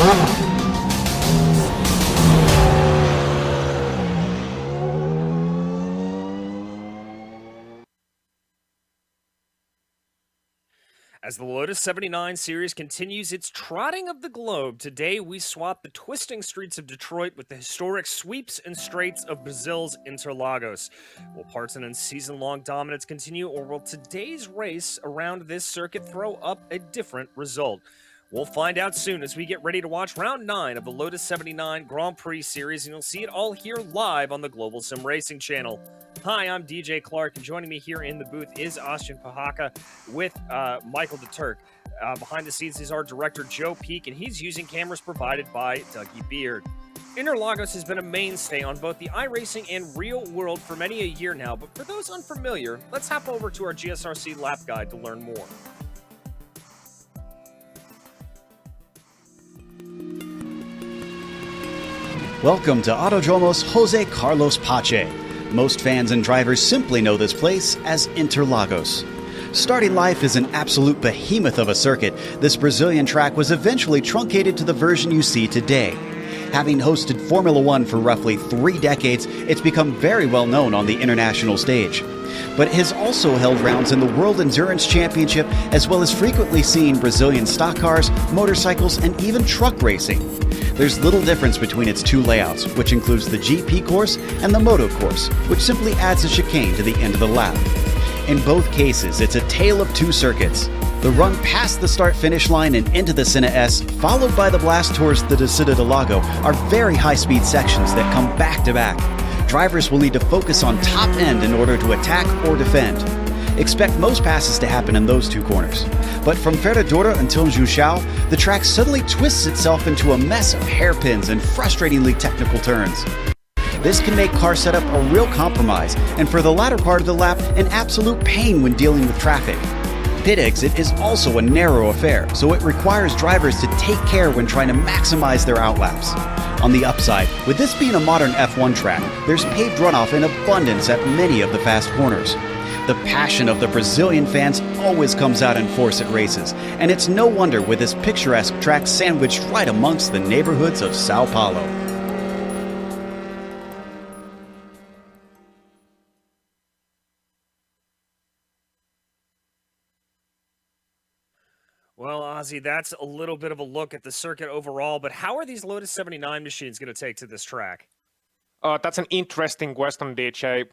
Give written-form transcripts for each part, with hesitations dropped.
As the Lotus 79 series continues its trotting of the globe, today we swap the twisting streets of Detroit with the historic sweeps and straights of Brazil's Interlagos. Will Parson and season-long dominance continue, or will today's race around this circuit throw up a different result? We'll find out soon as we get ready to watch round 9 of the Lotus 79 Grand Prix series, and you'll see it all here live on the Global SimRacing Channel. Hi, I'm DJ Clark, and joining me here in the booth is Austin Pahaka with Michael DeTurk. Behind the scenes is our director, Joe Peak, and he's using cameras provided by Dougie Beard. Interlagos has been a mainstay on both the iRacing and real world for many a year now, but for those unfamiliar, let's hop over to our Gsrc Lap guide to learn more. Welcome to Autodromo's Jose Carlos Pache. Most fans and drivers simply know this place as Interlagos. Starting life as an absolute behemoth of a circuit, this Brazilian track was eventually truncated to the version you see today. Having hosted Formula One for roughly 3 decades, it's become very well known on the international stage. But it has also held rounds in the World Endurance Championship, as well as frequently seen Brazilian stock cars, motorcycles, and even truck racing. There's little difference between its two layouts, which includes the GP course and the Moto course, which simply adds a chicane to the end of the lap. In both cases, it's a tale of 2 circuits. The run past the start-finish line and into the Senna S, followed by the blast towards the Descida do Lago, are very high-speed sections that come back-to-back. Drivers will need to focus on top end in order to attack or defend. Expect most passes to happen in those 2 corners. But from Ferradura until Junção, the track suddenly twists itself into a mess of hairpins and frustratingly technical turns. This can make car setup a real compromise, and for the latter part of the lap, an absolute pain when dealing with traffic. Pit exit is also a narrow affair, so it requires drivers to take care when trying to maximize their outlaps. On the upside, with this being a modern F1 track, there's paved runoff in abundance at many of the fast corners. The passion of the Brazilian fans always comes out in force at races, and it's no wonder with this picturesque track sandwiched right amongst the neighborhoods of Sao Paulo. Well, Ozzy, that's a little bit of a look at the circuit overall, but how are these Lotus 79 machines going to take to this track? That's an interesting question, DJ.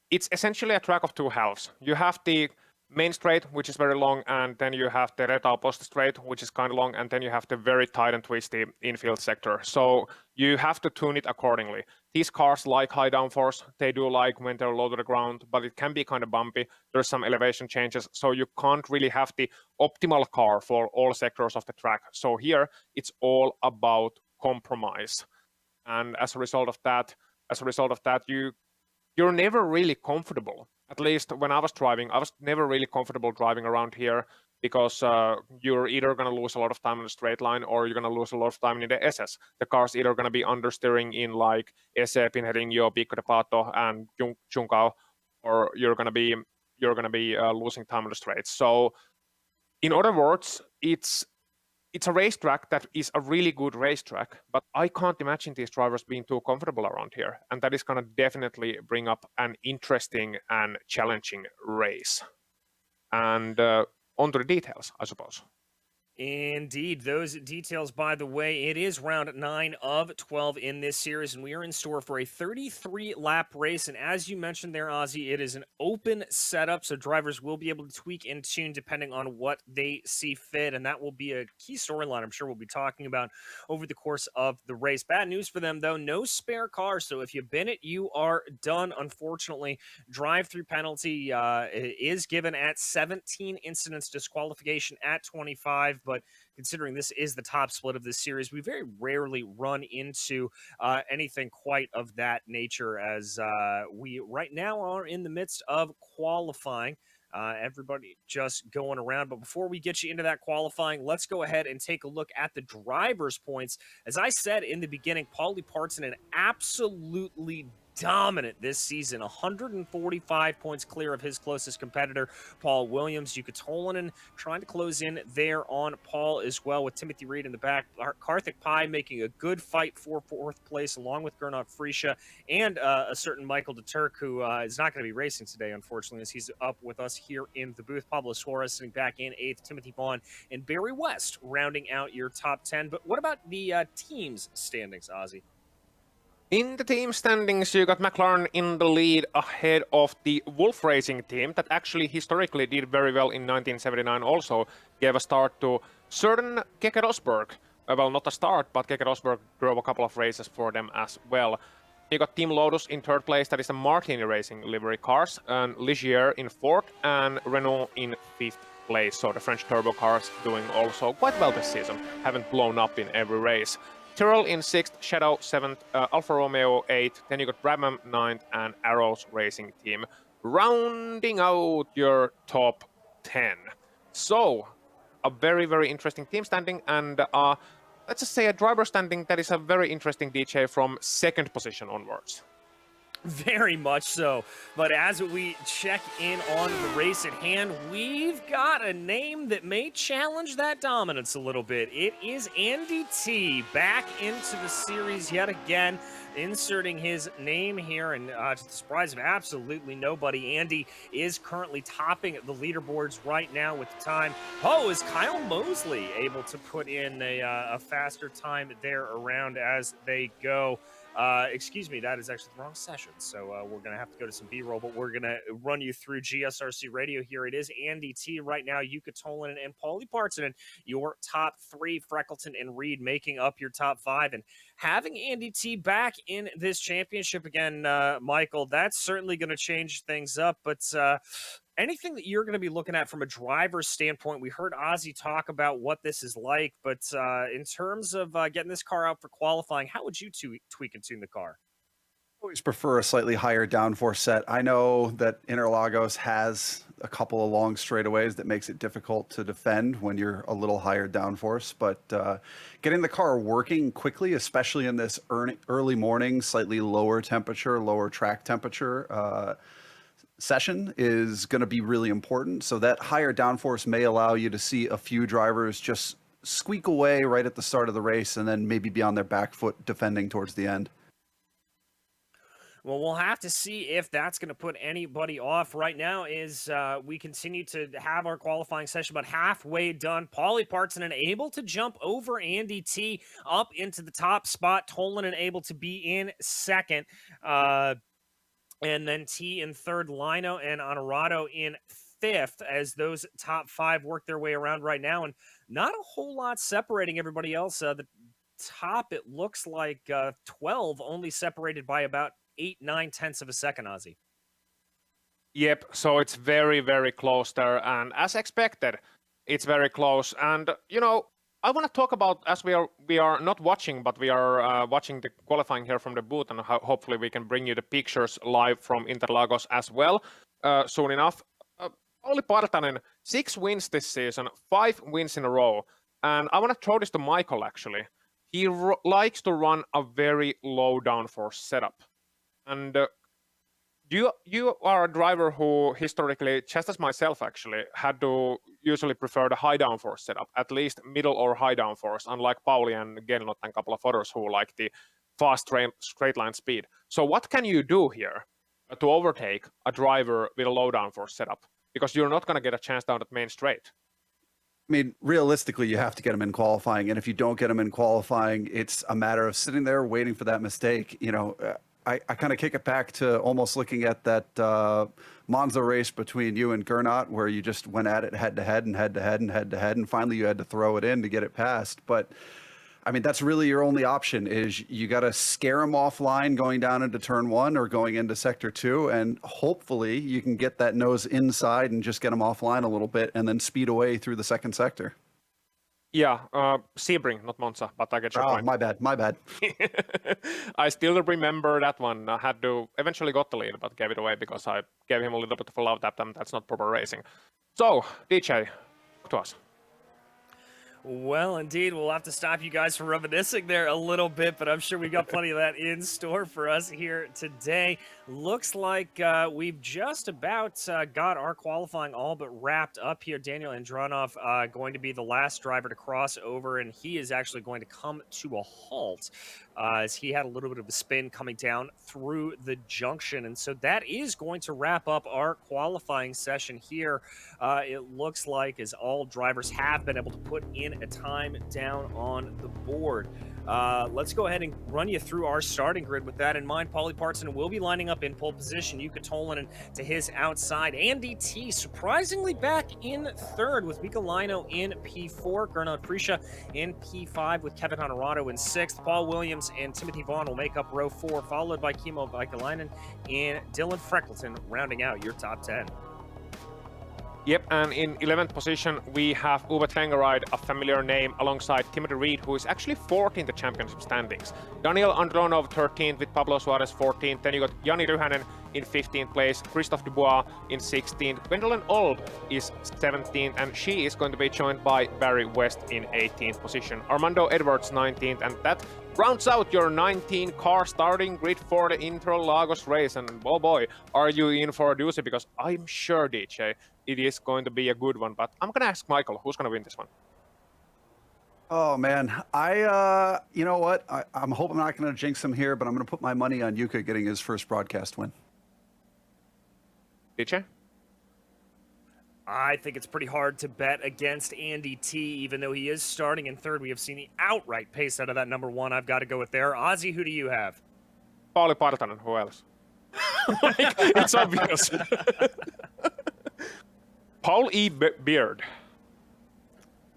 It's essentially a track of 2 halves. You have the main straight, which is very long, and then you have the Reta Oposta straight, which is kind of long, and then you have the very tight and twisty infield sector. So you have to tune it accordingly. These cars like high downforce. They do like when they're low to the ground, but it can be kind of bumpy. There's some elevation changes, so you can't really have the optimal car for all sectors of the track. So here, it's all about compromise. And as a result of that, you're never really comfortable. At least when I was driving, I was never really comfortable driving around here because you're either going to lose a lot of time in the straight line or you're going to lose a lot of time in the SS. The car's either going to be understeering in like Ese, Pinheirinho, Pico de Pato, and Junção, or you're going to be losing time on the straights. So, in other words, it's a racetrack that is a really good racetrack, but I can't imagine these drivers being too comfortable around here. And that is going to definitely bring up an interesting and challenging race. And on to the details, I suppose. Indeed, those details, by the way, it is round 9 of 12 in this series, and we are in store for a 33-lap race. And as you mentioned there, Ozzy, it is an open setup, so drivers will be able to tweak and tune depending on what they see fit, and that will be a key storyline I'm sure we'll be talking about over the course of the race. Bad news for them, though, no spare cars, so if you bin it, you are done, unfortunately. Drive-through penalty is given at 17 incidents, disqualification at 25, but considering this is the top split of this series, we very rarely run into anything quite of that nature, as we right now are in the midst of qualifying. Everybody just going around. But before we get you into that qualifying, let's go ahead and take a look at the driver's points. As I said in the beginning, Paulie Parson, an absolutely dominant this season. 145 points clear of his closest competitor, Paul Williams. Yuka trying to close in there on Paul as well, with Timothy Reed in the back. Karthik Pai making a good fight for 4th place, along with Gernot Friesche and a certain Michael de Turk, who is not going to be racing today, unfortunately, as he's up with us here in the booth. Pablo Suarez sitting back in 8th, Timothy Vaughn and Barry West rounding out your top 10. But what about the team's standings, Ozzy? In the team standings, you got McLaren in the lead ahead of the Wolf Racing team that actually historically did very well in 1979 also. Gave a start to certain Keke Rosberg. Well, not a start, but Keke Rosberg drove a couple of races for them as well. You got Team Lotus in 3rd place, that is the Martini Racing livery cars, and Ligier in 4th, and Renault in 5th place. So the French turbo cars doing also quite well this season, haven't blown up in every race. Tyrrell in 6th, Shadow 7th, Alfa Romeo 8th, then you got Brabham 9th, and Arrows Racing Team rounding out your top 10. So, a very, very interesting team standing, and let's just say a driver standing that is a very interesting DJ from 2nd position onwards. Very much so. But as we check in on the race at hand, we've got a name that may challenge that dominance a little bit. It is Andy T back into the series yet again, inserting his name here, and to the surprise of absolutely nobody, Andy is currently topping the leaderboards right now with the time. Oh, is Kyle Mosley able to put in a faster time there around as they go? Excuse me, that is actually the wrong session. So we're going to have to go to some B-roll, but we're going to run you through GSRC Radio here. It is Andy T right now, Yuka Tolanen and Paulie Parson, and your top 3, Freckleton and Reed making up your top 5. And having Andy T back in this championship again, Michael, that's certainly going to change things up. But anything that you're going to be looking at from a driver's standpoint, we heard Ozzy talk about what this is like, but in terms of getting this car out for qualifying, how would you tweak and tune the car? Always prefer a slightly higher downforce set. I know that Interlagos has a couple of long straightaways that makes it difficult to defend when you're a little higher downforce, but getting the car working quickly, especially in this early morning, slightly lower temperature, lower track temperature session is going to be really important. So that higher downforce may allow you to see a few drivers just squeak away right at the start of the race and then maybe be on their back foot defending towards the end. Well, we'll have to see if that's going to put anybody off. Right now is we continue to have our qualifying session about halfway done. Paulie Parson able to jump over Andy T up into the top spot. Tolanen able to be in 2nd. And then T in 3rd, Lino and Honorado in 5th, as those top 5 work their way around right now. And not a whole lot separating everybody else. The top, it looks like 12, only separated by about 8-9 tenths of a second, Ozzy. Yep, so it's very, very close there. And as expected, it's very close. And, you know, I want to talk about, as we are not watching, but we are watching the qualifying here from the booth, and hopefully we can bring you the pictures live from Interlagos as well soon enough. Paulie Partanen, 6 wins this season, 5 wins in a row. And I want to throw this to Michael, actually. He likes to run a very low downforce setup. And you are a driver who historically, just as myself actually, had to usually prefer the high downforce setup, at least middle or high downforce, unlike Paulie and Gernot and a couple of others who like the fast straight line speed. So what can you do here to overtake a driver with a low downforce setup? Because you're not going to get a chance down at main straight. I mean, realistically, you have to get them in qualifying. And if you don't get them in qualifying, it's a matter of sitting there waiting for that mistake. You know, I kind of kick it back to almost looking at that Monza race between you and Gernot, where you just went at it head to head and head to head and head to head, and finally you had to throw it in to get it past. But I mean, that's really your only option, is you got to scare them offline going down into turn 1 or going into sector 2, and hopefully you can get that nose inside and just get them offline a little bit and then speed away through the 2nd sector. Yeah, Sebring, not Monza, but I get your point. My bad. I still remember that one. I had to eventually got the lead, but gave it away because I gave him a little bit of a love tap, and that's not proper racing. So, DJ, talk to us. Well, indeed, we'll have to stop you guys from reminiscing there a little bit, but I'm sure we've got plenty of that in store for us here today. Looks like we've just about got our qualifying all but wrapped up here. Daniel Andronov going to be the last driver to cross over, and he is actually going to come to a halt as he had a little bit of a spin coming down through the junction. And so that is going to wrap up our qualifying session here. It looks like as all drivers have been able to put in a time down on the board. Let's go ahead and run you through our starting grid with that in mind. Paulie Parson will be lining up in pole position. Jukka Tolvanen to his outside. Andy T surprisingly back in third with Mika Laino in P4. Gernot Frisha in P5 with Kevin Honorato in sixth. Paul Williams and Timothy Vaughn will make up row 4, followed by Kimmo Vaikalainen and Dylan Freckleton rounding out your top 10. Yep, and in 11th position, we have Uwe Trengeride, a familiar name, alongside Timothy Reed, who is actually 4th in the championship standings. Daniel Andronov, 13th, with Pablo Suarez, 14th. Then you got Jani Ryhänen in 15th place, Christophe Dubois in 16th. Gwendolyn Old is 17th, and she is going to be joined by Barry West in 18th position. Armando Edwards, 19th, and that rounds out your 19-car starting grid for the Interlagos race. And oh boy, are you in for a doozy, because I'm sure, DJ, it is going to be a good one. But I'm going to ask Michael, who's going to win this one? Oh man, you know what? I'm hoping I'm not going to jinx him here, but I'm going to put my money on Jukka getting his first broadcast win. DJ? I think it's pretty hard to bet against Andy T, even though he is starting in third. We have seen the outright pace out of that number 1. I've got to go with there. Ozzy, who do you have? Paulie Parson, who else? It's obvious. Paul E. Beard.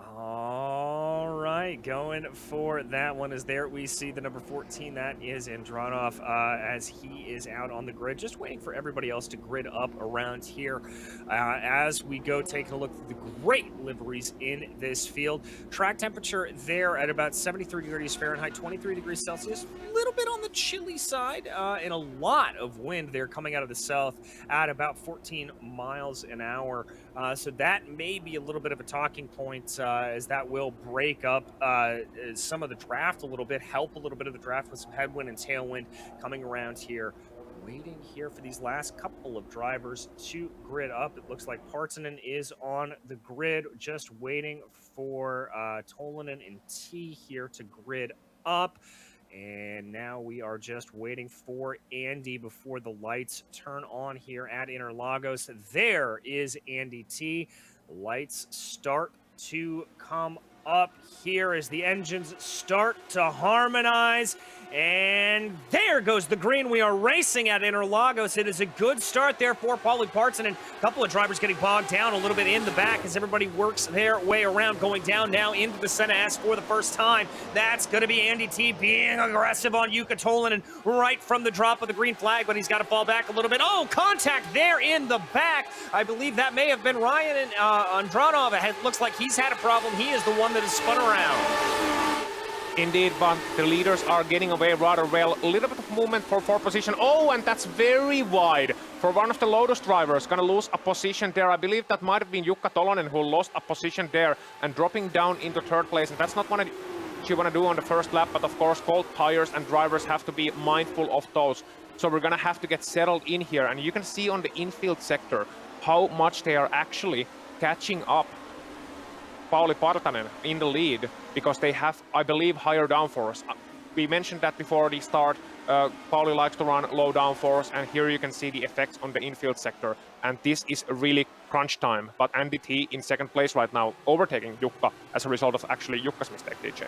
All right, going for that one is there. We see the number 14. That is Andronov as he is out on the grid, just waiting for everybody else to grid up around here. As we go taking a look at the great liveries in this field. Track temperature there at about 73 degrees Fahrenheit, 23 degrees Celsius. A little bit on the chilly side and a lot of wind there coming out of the south at about 14 miles an hour. So that may be a little bit of a talking point as that will break up some of the draft a little bit, help a little bit of the draft with some headwind and tailwind coming around here. Waiting here for these last couple of drivers to grid up. It looks like Partonen is on the grid, just waiting for Tolvanen and T here to grid up. And now we are just waiting for Andy before the lights turn on here at Interlagos. There is Andy T. Lights start to come up here as the engines start to harmonize. And there goes the green. We are racing at Interlagos. It is a good start there for Paulie Parson, and a couple of drivers getting bogged down a little bit in the back as everybody works their way around, going down now into the Senna S for the first time. That's going to be Andy T being aggressive on Jukka Tolvanen right from the drop of the green flag, but he's got to fall back a little bit. Oh, contact there in the back. I believe that may have been Ryan and Andronov. It looks like he's had a problem. He is the one that has spun around. Indeed, but the leaders are getting away rather well. A little bit of movement for 4th position. Oh, and that's very wide for one of the Lotus drivers. Gonna lose a position there. I believe that might have been Jukka Tolvanen who lost a position there and dropping down into 3rd place. And that's not what you want to do on the first lap. But of course, cold tires and drivers have to be mindful of those. So we're gonna have to get settled in here. And you can see on the infield sector how much they are actually catching up Paulie Partonen in the lead, because they have, I believe, higher downforce. We mentioned that before the start. Paulie likes to run low downforce, and here you can see the effects on the infield sector. And this is really crunch time. But Andy T in 2nd place right now, overtaking Jukka as a result of actually Jukka's mistake, DJ.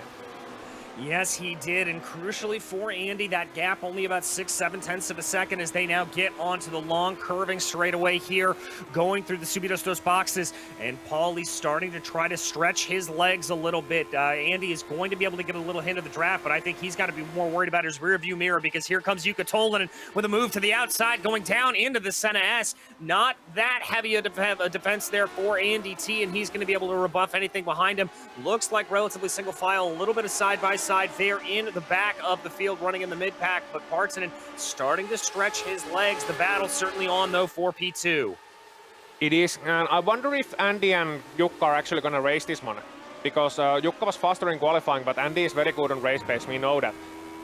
Yes, he did, and crucially for Andy, that gap only about 6/7 of a second as they now get onto the long curving straightaway here, going through the Subidos dos boxes, and Paulie's starting to try to stretch his legs a little bit. Andy is going to be able to get a little hint of the draft, but I think he's got to be more worried about his rear view mirror, because here comes Jukka Tolvanen with a move to the outside, going down into the Senna S. Not that heavy a defense there for Andy T, and he's going to be able to rebuff anything behind him. Looks like relatively single file, a little bit of side-by-side there in the back of the field, running in the mid-pack, but Partonen starting to stretch his legs. The battle's certainly on, though, for P2. It is, and I wonder if Andy and Jukka are actually going to race this one. because Jukka was faster in qualifying, but Andy is very good on race pace, we know that.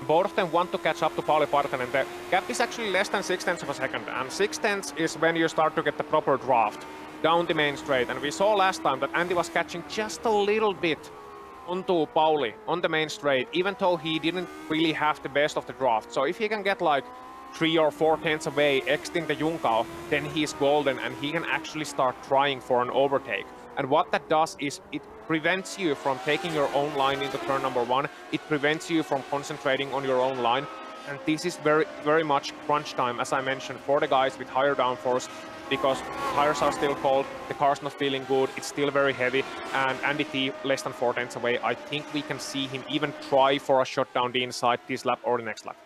Both of them want to catch up to Paulie Parson, and the gap is actually less than 0.6 of a second, and 0.6 is when you start to get the proper draft down the main straight. And we saw last time that Andy was catching just a little bit onto Paulie on the main straight, even though he didn't really have the best of the draft. So if he can get like 3 or 4 tenths away, exiting the Junkao, then he's golden, and he can actually start trying for an overtake. And what that does is it prevents you from taking your own line into turn number 1. It prevents you from concentrating on your own line. And this is very, very much crunch time, as I mentioned, for the guys with higher downforce, because tires are still cold, the car's not feeling good, it's still very heavy, and Andy T less than 4 tenths away. I think we can see him even try for a shot down the inside this lap or the next lap.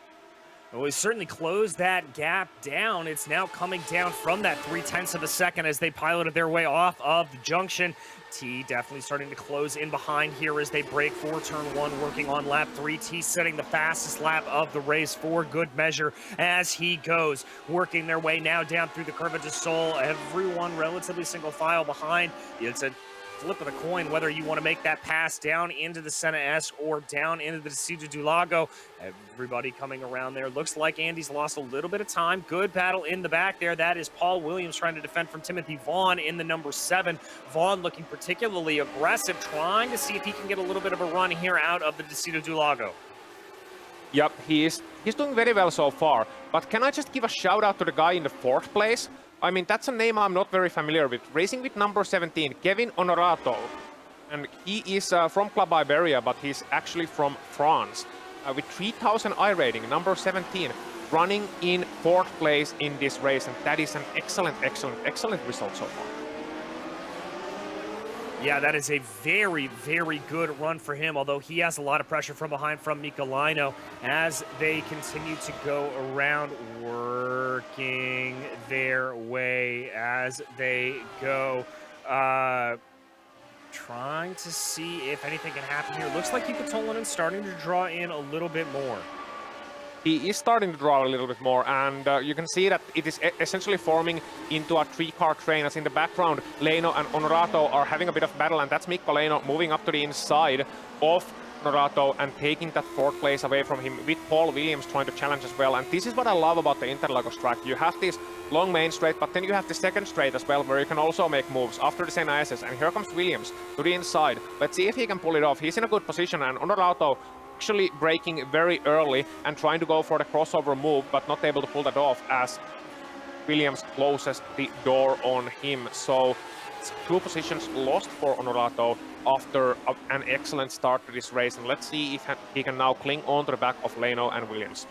Well, we certainly closed that gap down. It's now coming down from that 0.3 of a second as they piloted their way off of the junction. T definitely starting to close in behind here as they break for turn 1, working on lap 3. T setting the fastest lap of the race for good measure as he goes, working their way now down through the Curva de Sol. Everyone relatively single file behind. It's a flip of the coin whether you want to make that pass down into the Senna S or down into the Decido do Lago. Everybody coming around there. Looks like Andy's lost a little bit of time. Good battle in the back there. That is Paul Williams trying to defend from Timothy Vaughn in the number 7. Vaughn looking particularly aggressive, trying to see if he can get a little bit of a run here out of the Decido do Lago. Yep, he's doing very well so far. But can I just give a shout out to the guy in the 4th place? I mean, that's a name I'm not very familiar with. Racing with number 17, Kevin Honorato. And he is from Club Iberia, but he's actually from France. With 3000 I rating, number 17, running in 4th place in this race. And that is an excellent, excellent, excellent result so far. Yeah, that is a very, very good run for him, although he has a lot of pressure from behind from Mikolaino as they continue to go around, working their way as they go. Trying to see if anything can happen here. Looks like Yuka is starting to draw in a little bit more. He is starting to draw a little bit more, and you can see that it is essentially forming into a 3-car train, as in the background, Leino and Honorato are having a bit of battle, and that's Mikko Leino moving up to the inside of Honorato and taking that 4th place away from him, with Paul Williams trying to challenge as well. And this is what I love about the Interlagos track. You have this long main straight, but then you have the 2nd straight as well, where you can also make moves after the Senna SS. And here comes Williams to the inside. Let's see if he can pull it off. He's in a good position, and Honorato actually braking very early and trying to go for the crossover move, but not able to pull that off as Williams closes the door on him. So it's 2 positions lost for Honorato after an excellent start to this race. And let's see if he can now cling on to the back of Leino and Williams.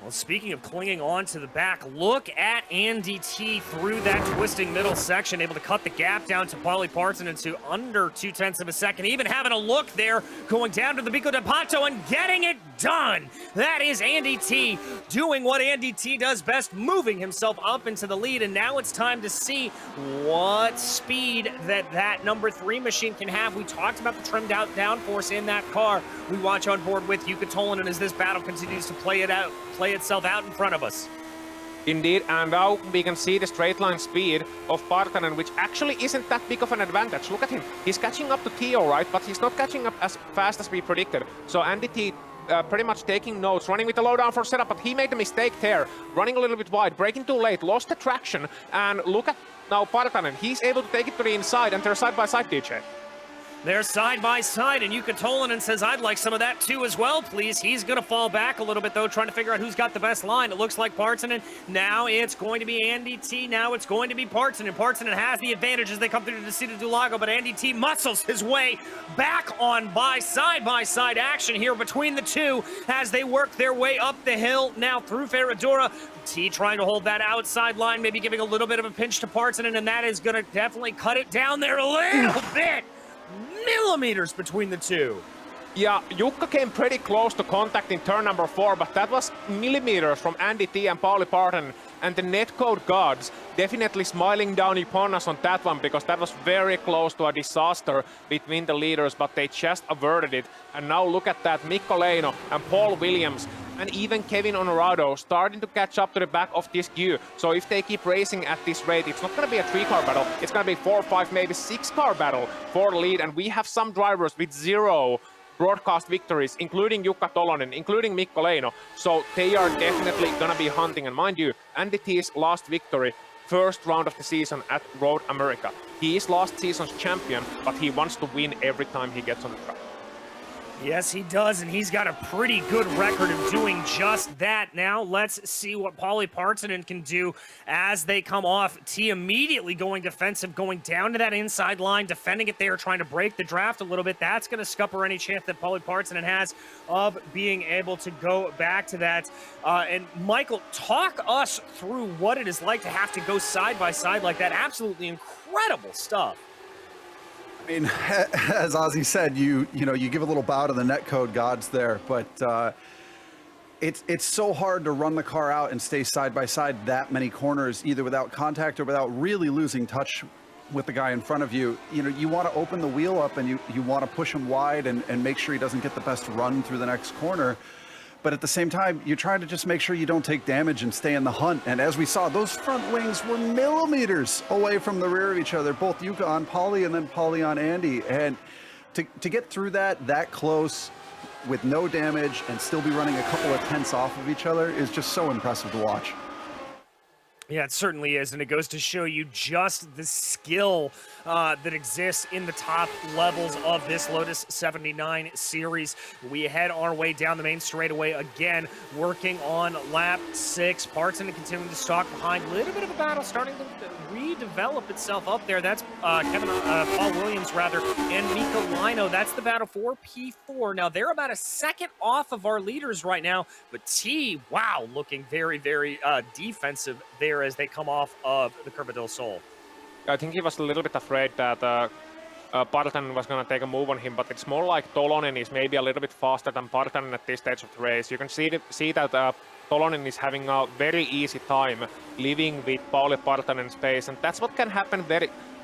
Well, speaking of clinging on to the back, look at Andy T through that twisting middle section, able to cut the gap down to Paulie Parson into under 0.2 of a second, even having a look there, going down to the Bico de Pato and getting it done. That is Andy T doing what Andy T does best, moving himself up into the lead, and now it's time to see what speed that number 3 machine can have. We talked about the trimmed out downforce in that car. We watch on board with Yuka Tolonen as this battle continues to play itself out in front of us. Indeed, and now we can see the straight line speed of Partanen, which actually isn't that big of an advantage. Look at him. He's catching up to T, all right, but he's not catching up as fast as we predicted. So Andy T pretty much taking notes, running with the low down for setup, but he made a mistake there, running a little bit wide, braking too late, lost the traction, and look at now Partanen. He's able to take it to the inside, and they're side by side, DJ. They're side by side, and Yuka Tolonen says, I'd like some of that too as well, please. He's going to fall back a little bit, though, trying to figure out who's got the best line. It looks like Partanen. Now it's going to be Andy T. Now it's going to be Partanen. Partanen has the advantage as they come through to the Decido do Lago, but Andy T muscles his way back on by side action here between the two as they work their way up the hill now through Ferradura. T trying to hold that outside line, maybe giving a little bit of a pinch to Partanen, and that is going to definitely cut it down there a little bit. Millimeters between the two. Yeah, Jukka came pretty close to contact in turn number 4, but that was millimeters from Andy T and Paulie Parson, and the netcode gods definitely smiling down upon us on that one, because that was very close to a disaster between the leaders, but they just averted it. And now look at that, Mikko Leino and Paul Williams and even Kevin Honorado starting to catch up to the back of this queue. So if they keep racing at this rate, it's not going to be a 3-car battle. It's going to be 4, 5, maybe 6-car battle for the lead. And we have some drivers with 0 broadcast victories, including Jukka Tolonen, including Mikko Leino. So they are definitely going to be hunting. And mind you, Andy T's last victory, first round of the season at Road America. He is last season's champion, but he wants to win every time he gets on the track. Yes, he does, and he's got a pretty good record of doing just that. Now, let's see what Paulie Parson can do as they come off. T immediately going defensive, going down to that inside line, defending it there, trying to break the draft a little bit. That's going to scupper any chance that Paulie Parson has of being able to go back to that. And Michael, talk us through what it is like to have to go side by side like that. Absolutely incredible stuff. I mean, as Ozzy said, you give a little bow to the netcode gods there, but it's so hard to run the car out and stay side by side that many corners, either without contact or without really losing touch with the guy in front of you. You know, you want to open the wheel up and you want to push him wide and make sure he doesn't get the best run through the next corner. But at the same time, you're trying to just make sure you don't take damage and stay in the hunt. And as we saw, those front wings were millimeters away from the rear of each other, both Yuka on Paulie and then Paulie on Andy. And to get through that close with no damage and still be running a couple of tenths off of each other is just so impressive to watch. Yeah, it certainly is, and it goes to show you just the skill that exists in the top levels of this Lotus 79 series. We head our way down the main straightaway again, working on lap 6. Parson continuing to stalk behind. A little bit of a battle starting to redevelop itself up there. That's Paul Williams, rather, and Mikko Leino. That's the battle for P4. Now, they're about a second off of our leaders right now, but T, wow, looking very, very defensive there as they come off of the Curva del Sol. I think he was a little bit afraid that Partanen was going to take a move on him, but it's more like Tolonen is maybe a little bit faster than Partanen at this stage of the race. You can see that Tolonen is having a very easy time living with Paulie Partanen's pace, and that's what can happen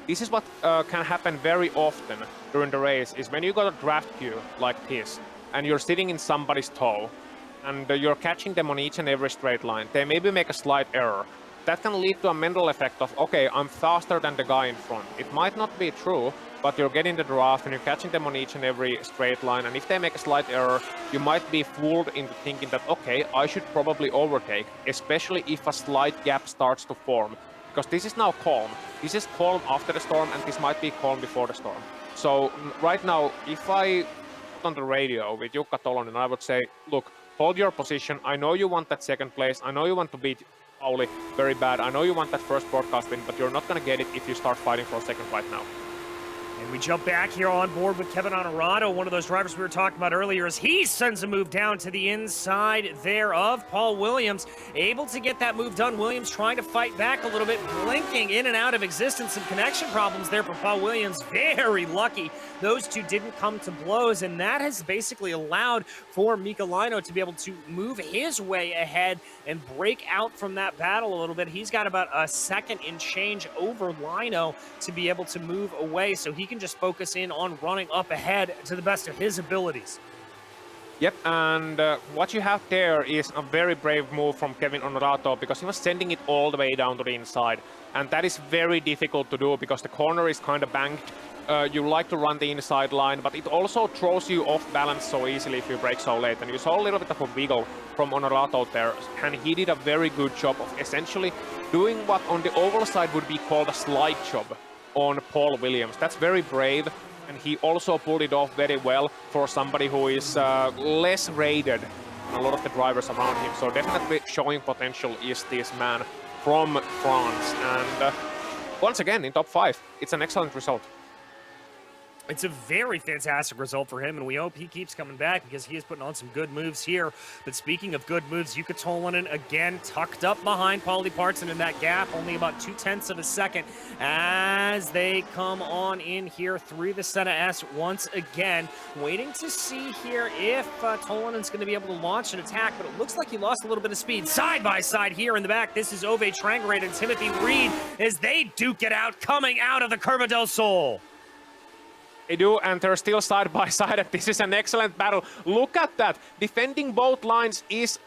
this is what can happen very often during the race, is when you got a draft queue like this, and you're sitting in somebody's toe, and you're catching them on each and every straight line. They maybe make a slight error. That can lead to a mental effect of, okay, I'm faster than the guy in front. It might not be true, but you're getting the draft and you're catching them on each and every straight line. And if they make a slight error, you might be fooled into thinking that, okay, I should probably overtake, especially if a slight gap starts to form. Because this is now calm. This is calm after the storm, and this might be calm before the storm. So right now, if I put on the radio with Jukka Tolonen, I would say, look, hold your position. I know you want that second place. I know you want to beat Paulie very bad. I know you want that first broadcast win, but you're not going to get it if you start fighting for a second right now. And we jump back here on board with Kevin Honorado, one of those drivers we were talking about earlier, as he sends a move down to the inside there of Paul Williams. Able to get that move done. Williams trying to fight back a little bit, blinking in and out of existence. Some connection problems there for Paul Williams. Very lucky those two didn't come to blows, and that has basically allowed for Mikko Leino to be able to move his way ahead and break out from that battle a little bit. He's got about a second and change over Leino to be able to move away, so he can just focus in on running up ahead to the best of his abilities. Yep, and what you have there is a very brave move from Kevin Honorado, because he was sending it all the way down to the inside. And that is very difficult to do because the corner is kind of banked. You like to run the inside line, but it also throws you off balance so easily if you brake so late. And you saw a little bit of a wiggle from Honorado there, and he did a very good job of essentially doing what on the oval side would be called a slide job on Paul Williams. That's very brave, and he also pulled it off very well for somebody who is less rated than a lot of the drivers around him. So definitely showing potential is this man from France. And once again, in top 5, it's an excellent result. It's a very fantastic result for him, and we hope he keeps coming back because he is putting on some good moves here. But speaking of good moves, Jukka Tolonen again tucked up behind Paulie Parson in that gap, only about 0.2 of a second as they come on in here through the Senna S once again. Waiting to see here if Tolenen's going to be able to launch an attack, but it looks like he lost a little bit of speed. Side by side here in the back, this is Ove Trangrade and Timothy Reed as they duke it out coming out of the Curva del Sol. They do, and they're still side by side, and this is an excellent battle. Look at that. Defending both lines is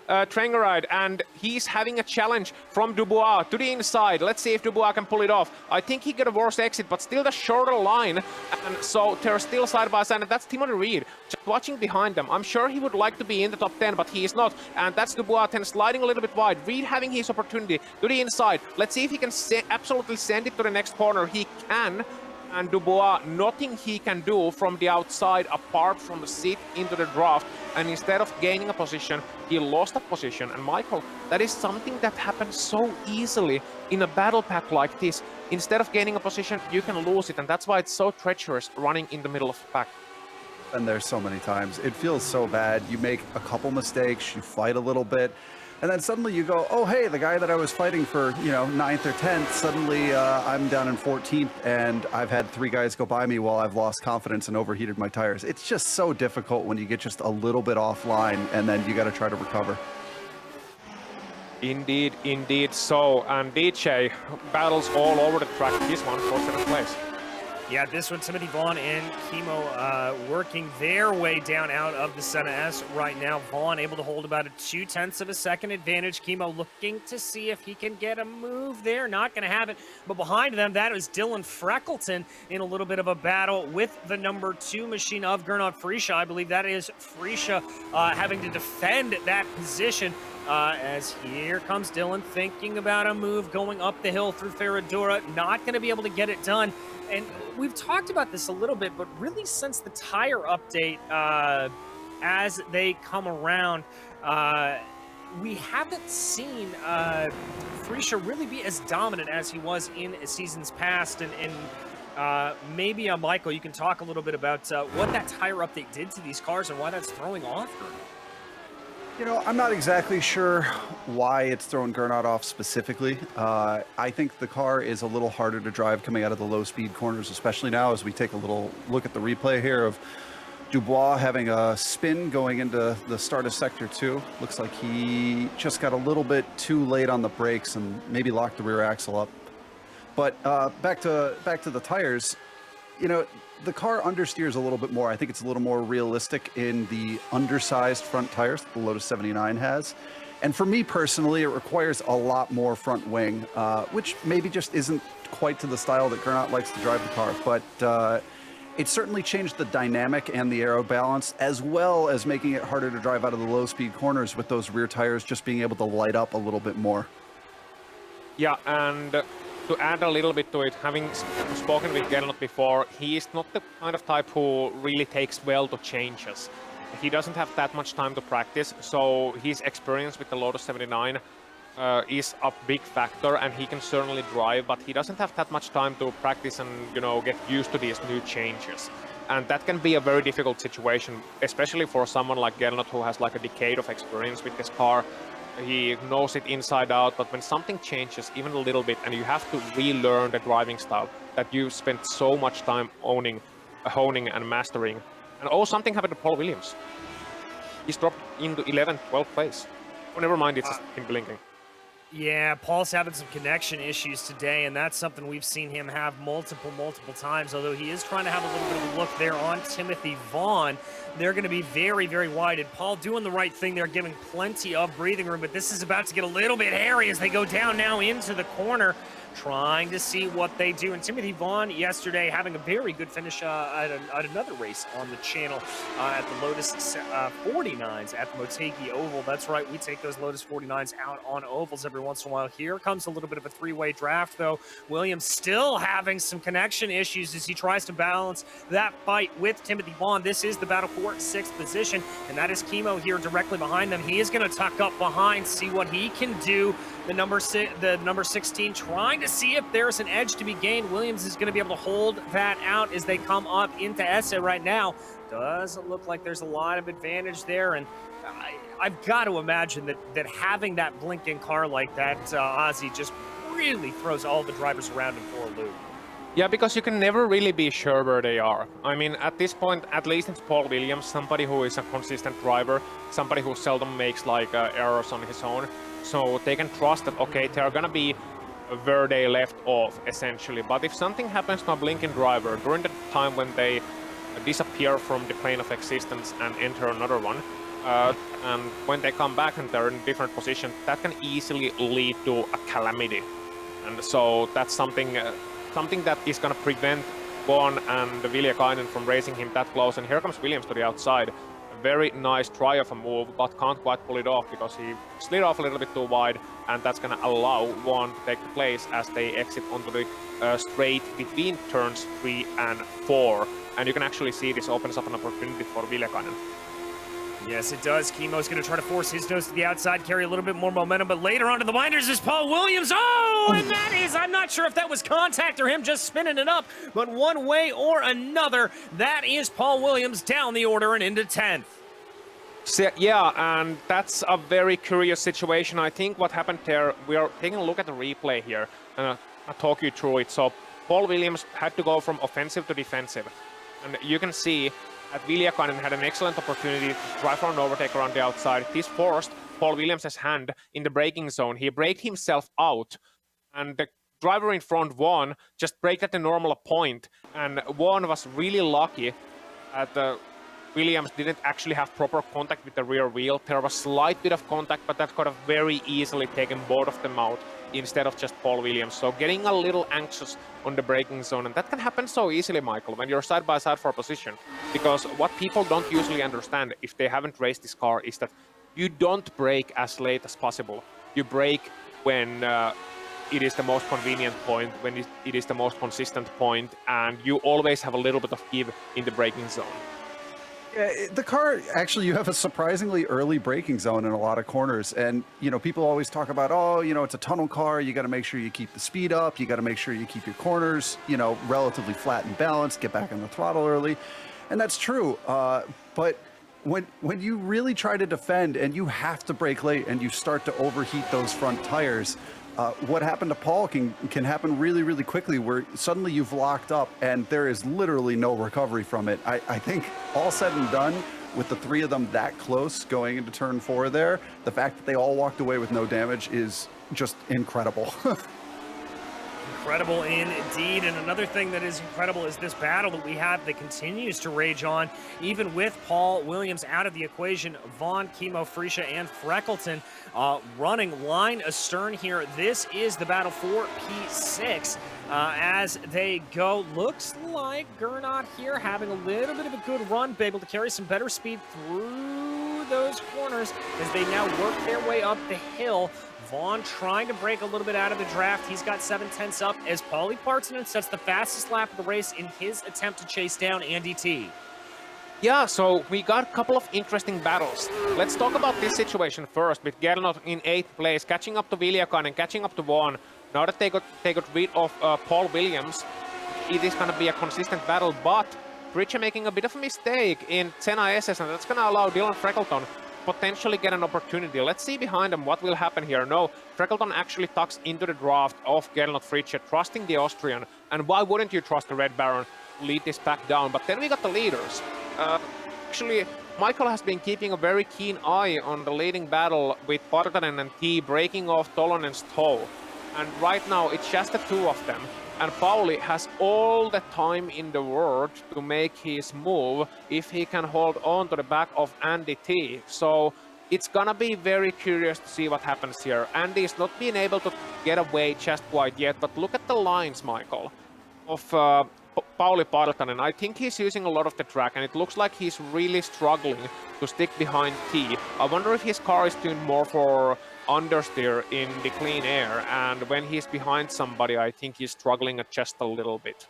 Trengeride, and he's having a challenge from Dubois to the inside. Let's see if Dubois can pull it off. I think he got a worse exit, but still the shorter line, and so they're still side by side, and that's Timothy Reed just watching behind them. I'm sure he would like to be in the top 10, but he is not, and that's Dubois 10 sliding a little bit wide. Reed having his opportunity to the inside. Let's see if he can absolutely send it to the next corner. He can. And Dubois, nothing he can do from the outside apart from the seat into the draft, and instead of gaining a position, he lost a position. And Michael, that is something that happens so easily in a battle pack like this. Instead of gaining a position, you can lose it, and that's why it's so treacherous running in the middle of the pack. And there's so many times. It feels so bad. You make a couple mistakes, you fight a little bit, and then suddenly you go, oh, hey, the guy that I was fighting for, 9th or 10th, suddenly I'm down in 14th, and I've had 3 guys go by me while I've lost confidence and overheated my tires. It's just so difficult when you get just a little bit offline, and then you got to try to recover. Indeed so. And DJ battles all over the track. This one for 7th place. Yeah, this one, Timothy Vaughn and Kimo working their way down out of the Senna S right now. Vaughn able to hold about a 0.2 of a second advantage. Kimo looking to see if he can get a move there. Not going to have it. But behind them, that was Dylan Freckleton in a little bit of a battle with the number 2 machine of Gernot Friesche. I believe that is Friesche having to defend that position. As here comes Dylan thinking about a move going up the hill through Ferradura. Not going to be able to get it done. And we've talked about this a little bit, but really since the tire update, as they come around, we haven't seen Friesche really be as dominant as he was in seasons past. And maybe, Michael, you can talk a little bit about what that tire update did to these cars and why that's throwing off Gernot. I'm not exactly sure why it's throwing Gernot off specifically. I think the car is a little harder to drive coming out of the low-speed corners, especially now as we take a little look at the replay here of Dubois having a spin going into the start of Sector 2. Looks like he just got a little bit too late on the brakes and maybe locked the rear axle up. But back to the tires, the car understeers a little bit more. I think it's a little more realistic in the undersized front tires that the Lotus 79 has. And for me personally, it requires a lot more front wing, which maybe just isn't quite to the style that Gernot likes to drive the car. But it certainly changed the dynamic and the aero balance, as well as making it harder to drive out of the low-speed corners with those rear tires just being able to light up a little bit more. Yeah, and to add a little bit to it, having spoken with Gernot before, he is not the kind of type who really takes well to changes. He doesn't have that much time to practice, so his experience with the Lotus 79 is a big factor, and he can certainly drive, but he doesn't have that much time to practice and, get used to these new changes. And that can be a very difficult situation, especially for someone like Gernot who has like a decade of experience with this car. He knows it inside out, but when something changes even a little bit and you have to relearn the driving style that you spent so much time honing and mastering. And something happened to Paul Williams. He's dropped into 11th, 12th place. Oh, never mind, it's just him blinking. Yeah, Paul's having some connection issues today, and that's something we've seen him have multiple times, although he is trying to have a little bit of a look there on Timothy Vaughn. They're going to be very, very wide, and Paul doing the right thing there, giving plenty of breathing room, but this is about to get a little bit hairy as they go down now into the corner, trying to see what they do. And Timothy Vaughn yesterday having a very good finish at another race on the channel at the Lotus 49s at the Motegi Oval. That's right, we take those Lotus 49s out on ovals every once in a while. Here comes a little bit of a three-way draft, though. Williams still having some connection issues as he tries to balance that fight with Timothy Vaughn. This is the battle for 6th position, and that is Kimo here directly behind them. He is going to tuck up behind, see what he can do. The number 16 trying to see if there's an edge to be gained. Williams is going to be able to hold that out as they come up into Esse right now. Doesn't look like there's a lot of advantage there, and I've got to imagine that having that blinking car like that, Ozzy, just really throws all the drivers around him for a loop. Yeah, because you can never really be sure where they are. I mean, at this point, at least it's Paul Williams, somebody who is a consistent driver, somebody who seldom makes like errors on his own. So they can trust that, okay, they're gonna be where they left off, essentially. But if something happens to a blinking driver during the time when they disappear from the plane of existence and enter another one, and when they come back and they're in a different position, that can easily lead to a calamity. And so that's something that is going to prevent Von and Villiakainen from racing him that close. And here comes Williams to the outside. A very nice try of a move, but can't quite pull it off because he slid off a little bit too wide, and that's going to allow Von to take the place as they exit onto the straight between turns 3 and 4. And you can actually see this opens up an opportunity for Villiakainen. Yes, it does. Chemo's going to try to force his nose to the outside, carry a little bit more momentum, but later on to the winders is Paul Williams. Oh, and that is, I'm not sure if that was contact or him just spinning it up, but one way or another, that is Paul Williams down the order and into 10th. So, yeah, and that's a very curious situation. I think what happened there, we are taking a look at the replay here, and I'll talk you through it. So Paul Williams had to go from offensive to defensive, and you can see that Villiakainen had an excellent opportunity to try for an overtake around the outside. This forced Paul Williams' hand in the braking zone. He braked himself out, and the driver in front, Von, just braked at the normal point. And Von was really lucky that Williams didn't actually have proper contact with the rear wheel. There was a slight bit of contact, but that could have very easily taken both of them out instead of just Paul Williams. So getting a little anxious on the braking zone, and that can happen so easily, Michael, when you're side by side for a position. Because what people don't usually understand if they haven't raced this car is that you don't brake as late as possible. You brake when it is the most convenient point, when it is the most consistent point, and you always have a little bit of give in the braking zone. Yeah, the car, actually, you have a surprisingly early braking zone in a lot of corners. And, you know, people always talk about, oh, you know, it's a tunnel car. You got to make sure you keep the speed up. You got to make sure you keep your corners, you know, relatively flat and balanced, get back on the throttle early. And that's true. But when you really try to defend and you have to brake late and you start to overheat those front tires, what happened to Paul can happen really, really quickly, where suddenly you've locked up and there is literally no recovery from it. I think all said and done, with the three of them that close going into turn 4 there, the fact that they all walked away with no damage is just incredible. Incredible indeed. And another thing that is incredible is this battle that we have that continues to rage on, even with Paul Williams out of the equation. Von, Chemo, Freesia, and Freckleton running line astern here. This is the battle for P6 as they go. Looks like Gernot here having a little bit of a good run, able to carry some better speed through those corners as they now work their way up the hill. Vaughn trying to break a little bit out of the draft. He's got 7/10 up as Paulie Parson sets the fastest lap of the race in his attempt to chase down Andy T. Yeah, so we got a couple of interesting battles. Let's talk about this situation first, with Gernot in 8th place, catching up to Villiakainen, catching up to Vaughn. Now that they got rid of Paul Williams, it is going to be a consistent battle, but Prix making a bit of a mistake in Senna SS, and that's going to allow Dylan Freckleton potentially get an opportunity. Let's see behind him what will happen here. No, Freckleton actually tucks into the draft of Gernot Fritsche, trusting the Austrian. And why wouldn't you trust the Red Baron to lead this pack down? But then we got the leaders. Actually, Michael has been keeping a very keen eye on the leading battle with Partanen and T breaking off Tolonen's toe. And right now, it's just the two of them. And Paulie has all the time in the world to make his move if he can hold on to the back of Andy T. So it's gonna be very curious to see what happens here. Andy's not been able to get away just quite yet, but look at the lines, Michael, of Paulie Partanen. I think he's using a lot of the track, and it looks like he's really struggling to stick behind T. I wonder if his car is tuned more for understeer in the clean air, and when he's behind somebody, I think he's struggling just a little bit.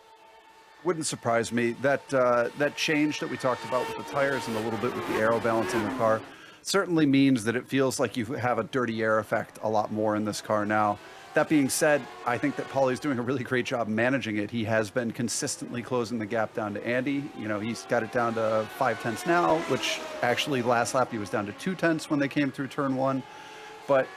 Wouldn't surprise me. That change that we talked about with the tires and a little bit with the aero balance in the car certainly means that it feels like you have a dirty air effect a lot more in this car now. That being said, I think that Paulie's doing a really great job managing it. He has been consistently closing the gap down to Andy. You know, he's got it down to 5/10 now, which actually last lap he was down to 2/10 when they came through turn 1. But,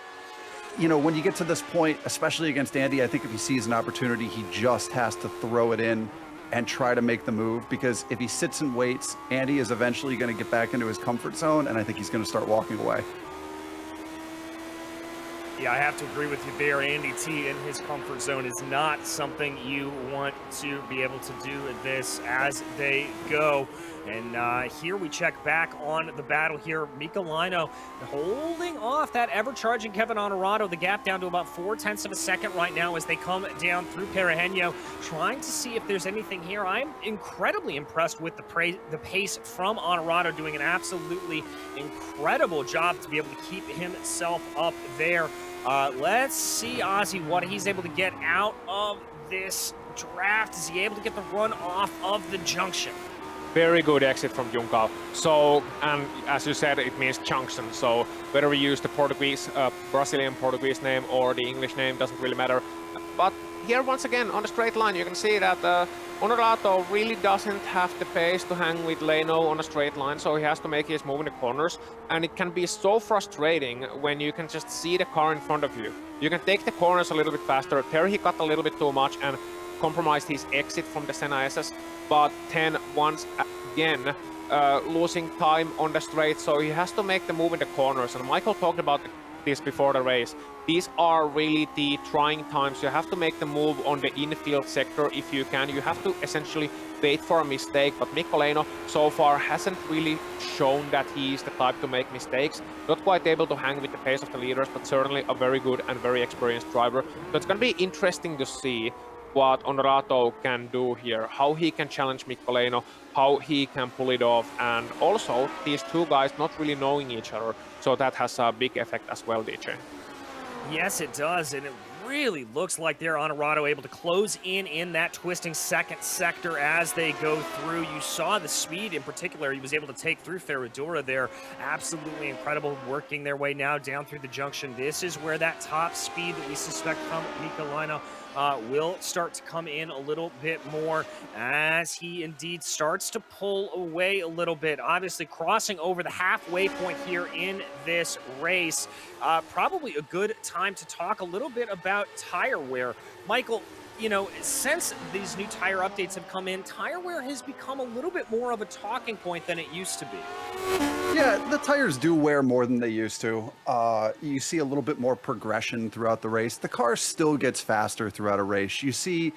you know, when you get to this point, especially against Andy, I think if he sees an opportunity, he just has to throw it in and try to make the move, because if he sits and waits, Andy is eventually going to get back into his comfort zone, and I think he's going to start walking away. Yeah, I have to agree with you there. Andy T in his comfort zone is not something you want to be able to do this as they go. And here we check back on the battle here. Michelino holding off that ever-charging Kevin Honorado. The gap down to about 0.4 of a second right now as they come down through Perejeño, trying to see if there's anything here. I'm incredibly impressed with the pace from Honorado, doing an absolutely incredible job to be able to keep himself up there. Let's see, Ozzy, what he's able to get out of this draft. Is he able to get the run off of the junction? Very good exit from Juncao. So, and as you said, it means junction. So whether we use the Portuguese, Brazilian Portuguese name or the English name doesn't really matter. But here, once again, on the straight line, you can see that Honorado really doesn't have the pace to hang with Leno on a straight line, so he has to make his move in the corners. And it can be so frustrating when you can just see the car in front of you. You can take the corners a little bit faster. There he got a little bit too much and compromised his exit from the Senna SS, but then once again losing time on the straight, so he has to make the move in the corners. And Michael talked about this before the race. These are really the trying times. You have to make the move on the infield sector if you can. You have to essentially wait for a mistake, but Michelino so far hasn't really shown that he is the type to make mistakes. Not quite able to hang with the pace of the leaders, but certainly a very good and very experienced driver. So it's going to be interesting to see what Honorado can do here, how he can challenge Michelino, how he can pull it off, and also these two guys not really knowing each other, so that has a big effect as well, DJ. Yes, it does, and it really looks like they're Honorado able to close in that twisting second sector as they go through. You saw the speed in particular he was able to take through Ferradura there. Absolutely incredible, working their way now down through the junction. This is where that top speed that we suspect from Michelino will start to come in a little bit more as he indeed starts to pull away a little bit. Obviously crossing over the halfway point here in this race. Probably a good time to talk a little bit about tire wear. Michael, you know, since these new tire updates have come in, tire wear has become a little bit more of a talking point than it used to be. Yeah, the tires do wear more than they used to. You see a little bit more progression throughout the race. The car still gets faster throughout a race. You see,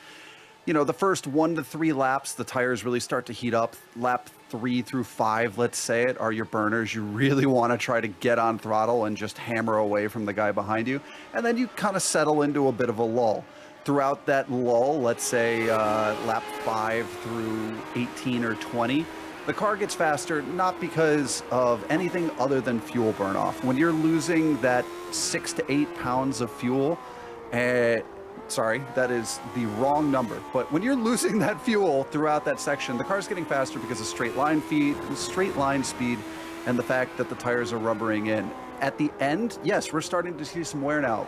you know, the first 1 to 3 laps, the tires really start to heat up. Lap 3 through 5, let's say it, are your burners. You really want to try to get on throttle and just hammer away from the guy behind you. And then you kind of settle into a bit of a lull. Throughout that lull, let's say lap 5 through 18 or 20, the car gets faster, not because of anything other than fuel burn off. When you're losing that 6 to 8 pounds of fuel, sorry, that is the wrong number. But when you're losing that fuel throughout that section, the car's getting faster because of straight line speed, and the fact that the tires are rubbering in. At the end, yes, we're starting to see some wear now.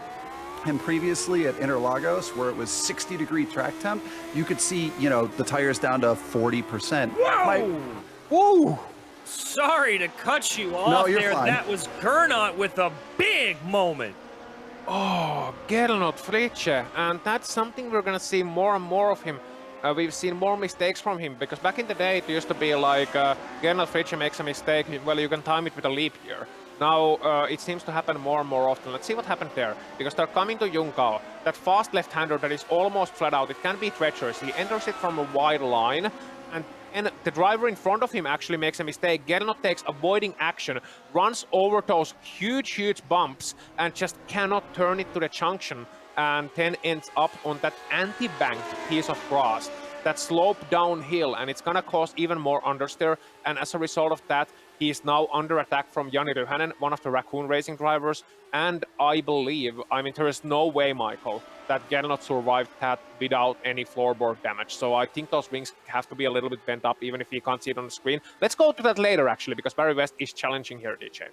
And previously at Interlagos, where it was 60-degree track temp, you could see, you know, the tires down to 40%. Whoa! Whoa! Sorry to cut you off No, you're there. fine. That was Gernot with a big moment. Oh, Gernot Fritzsche, and that's something we're gonna see more and more of him. We've seen more mistakes from him, because back in the day it used to be like Gernot Fritzsche makes a mistake, well, you can time it with a leap year. Now it seems to happen more and more often. Let's see what happened there, because they're coming to Juncao. That fast left-hander that is almost flat out, it can be treacherous. He enters it from a wide line, and the driver in front of him actually makes a mistake. Gernot takes avoiding action, runs over those huge bumps, and just cannot turn it to the junction, and then ends up on that anti-banked piece of grass that slope downhill, and it's gonna cause even more understeer. And as a result of that, he is now under attack from Jani Ryhänen, one of the Raccoon Racing drivers. And I believe, I mean, there is no way, Michael, that Gernot survived that without any floorboard damage. So I think those wings have to be a little bit bent up, even if you can't see it on the screen. Let's go to that later, actually, because Barry West is challenging here, DJ.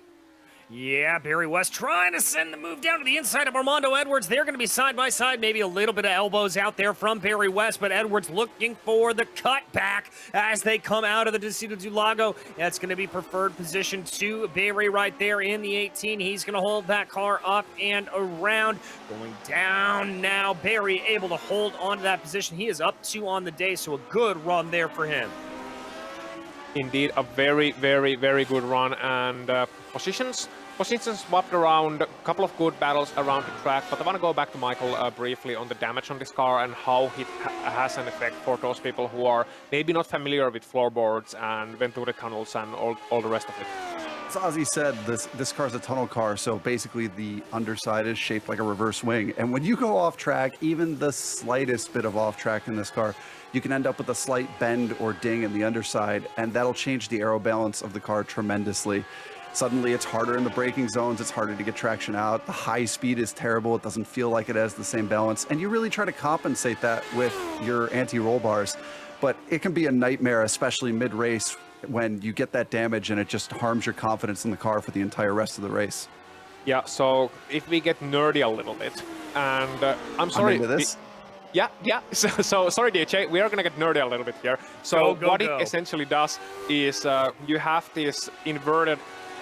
Yeah, Barry West trying to send the move down to the inside of Armando Edwards. They're going to be side by side, maybe a little bit of elbows out there from Barry West, but Edwards looking for the cutback as they come out of the Descida do Lago. That's going to be preferred position to Barry right there in the 18. He's going to hold that car up and around. Going down now, Barry able to hold on to that position. He is up 2 on the day, so a good run there for him. Indeed, a very good run, and positions swapped around couple of good battles around the track, but I want to go back to Michael briefly on the damage on this car and how it has an effect for those people who are maybe not familiar with floorboards and Venturi tunnels and all the rest of it. As Ozzy said, this car's a tunnel car, so basically the underside is shaped like a reverse wing. And when you go off track, even the slightest bit of off track in this car, you can end up with a slight bend or ding in the underside, and that'll change the aero balance of the car tremendously. Suddenly it's harder in the braking zones, it's harder to get traction out, the high speed is terrible, it doesn't feel like it has the same balance, and you really try to compensate that with your anti-roll bars. But it can be a nightmare, especially mid-race, when you get that damage and it just harms your confidence in the car for the entire rest of the race. Yeah, so if we get nerdy a little bit, and I'm sorry. I'm into this. Yeah. So sorry, DJ, we are gonna get nerdy a little bit here. So what it essentially does is you have this inverted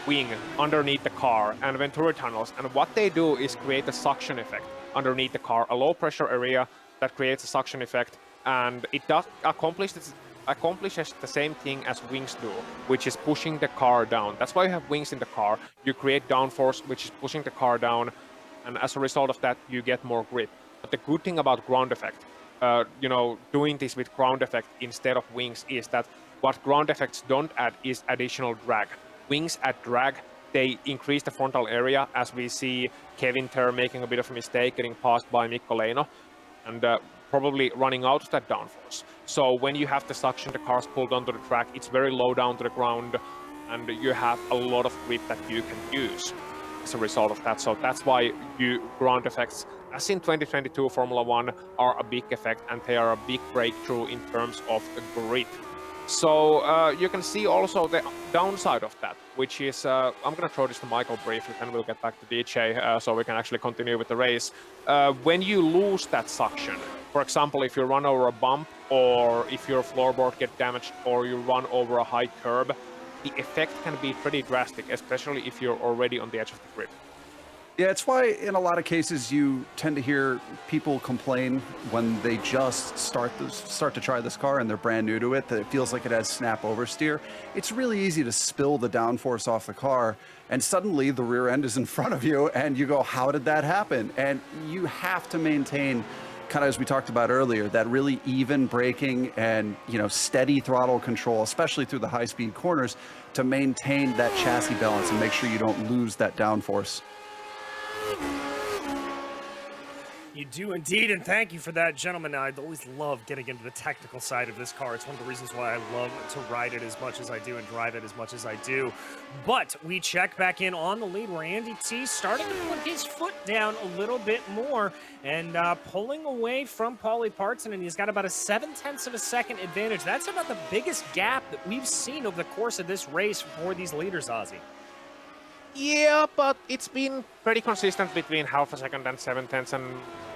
wing underneath the car and Venturi tunnels, and what they do is create a suction effect underneath the car, a low pressure area that creates a suction effect, and it does accomplishes the same thing as wings do, which is pushing the car down. That's why you have wings in the car. You create downforce, which is pushing the car down, and as a result of that, you get more grip. But the good thing about ground effect, doing this with ground effect instead of wings, is that what ground effects don't add is additional drag. Wings add drag. They increase the frontal area, as we see Kevin Terr making a bit of a mistake, getting passed by Mikko Leino, and probably running out of that downforce. So when you have the suction, the car's pulled onto the track, it's very low down to the ground, and you have a lot of grip that you can use as a result of that. So that's why ground effects, as in 2022 Formula 1, are a big effect, and they are a big breakthrough in terms of grip. So you can see also the downside of that, which is, I'm going to throw this to Michael briefly, then we'll get back to DJ, so we can actually continue with the race. When you lose that suction, for example, if you run over a bump, or if your floorboard gets damaged, or you run over a high curb, the effect can be pretty drastic, especially if you're already on the edge of the grip. Yeah, it's why in a lot of cases you tend to hear people complain when they just start to try this car and they're brand new to it, that it feels like it has snap oversteer. It's really easy to spill the downforce off the car, and suddenly the rear end is in front of you, and you go, how did that happen? And you have to maintain, kind of as we talked about earlier, that really even braking and steady throttle control, especially through the high-speed corners, to maintain that chassis balance and make sure you don't lose that downforce. You do indeed, and thank you for that, gentlemen. I always love getting into the technical side of this car. It's one of the reasons why I love to ride it as much as I do and drive it as much as I do. But we check back in on the lead where Andy T starting to put his foot down a little bit more and pulling away from Paulie Parson, and he's got about a 0.7 of a second advantage. That's about the biggest gap that we've seen over the course of this race for these leaders, Ozzy. Yeah, but it's been pretty consistent between half a second and 0.7, and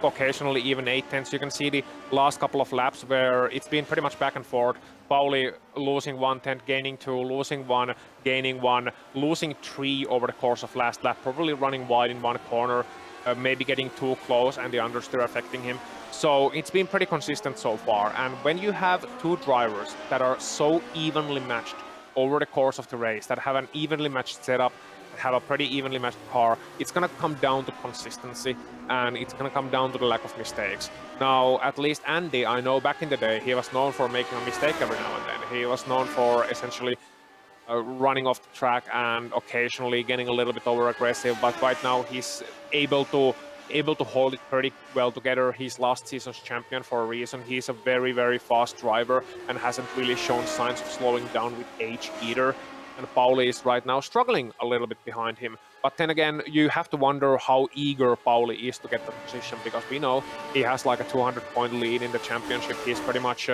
occasionally even 0.8. You can see the last couple of laps where it's been pretty much back and forth. Paulie losing 1/10, gaining 2, losing 1, gaining 1, losing 3 over the course of last lap, probably running wide in one corner, maybe getting too close and the understeer affecting him. So it's been pretty consistent so far. And when you have two drivers that are so evenly matched over the course of the race, that have an evenly matched setup, have a pretty evenly matched car, it's going to come down to consistency, and it's going to come down to the lack of mistakes. Now, at least Andy, I know back in the day, he was known for making a mistake every now and then. He was known for essentially running off the track and occasionally getting a little bit over aggressive, but right now he's able to hold it pretty well together. He's last season's champion for a reason. He's a very, very fast driver and hasn't really shown signs of slowing down with age either. And Paulie is right now struggling a little bit behind him. But then again, you have to wonder how eager Paulie is to get the position, because we know he has like a 200-point lead in the championship. He's pretty much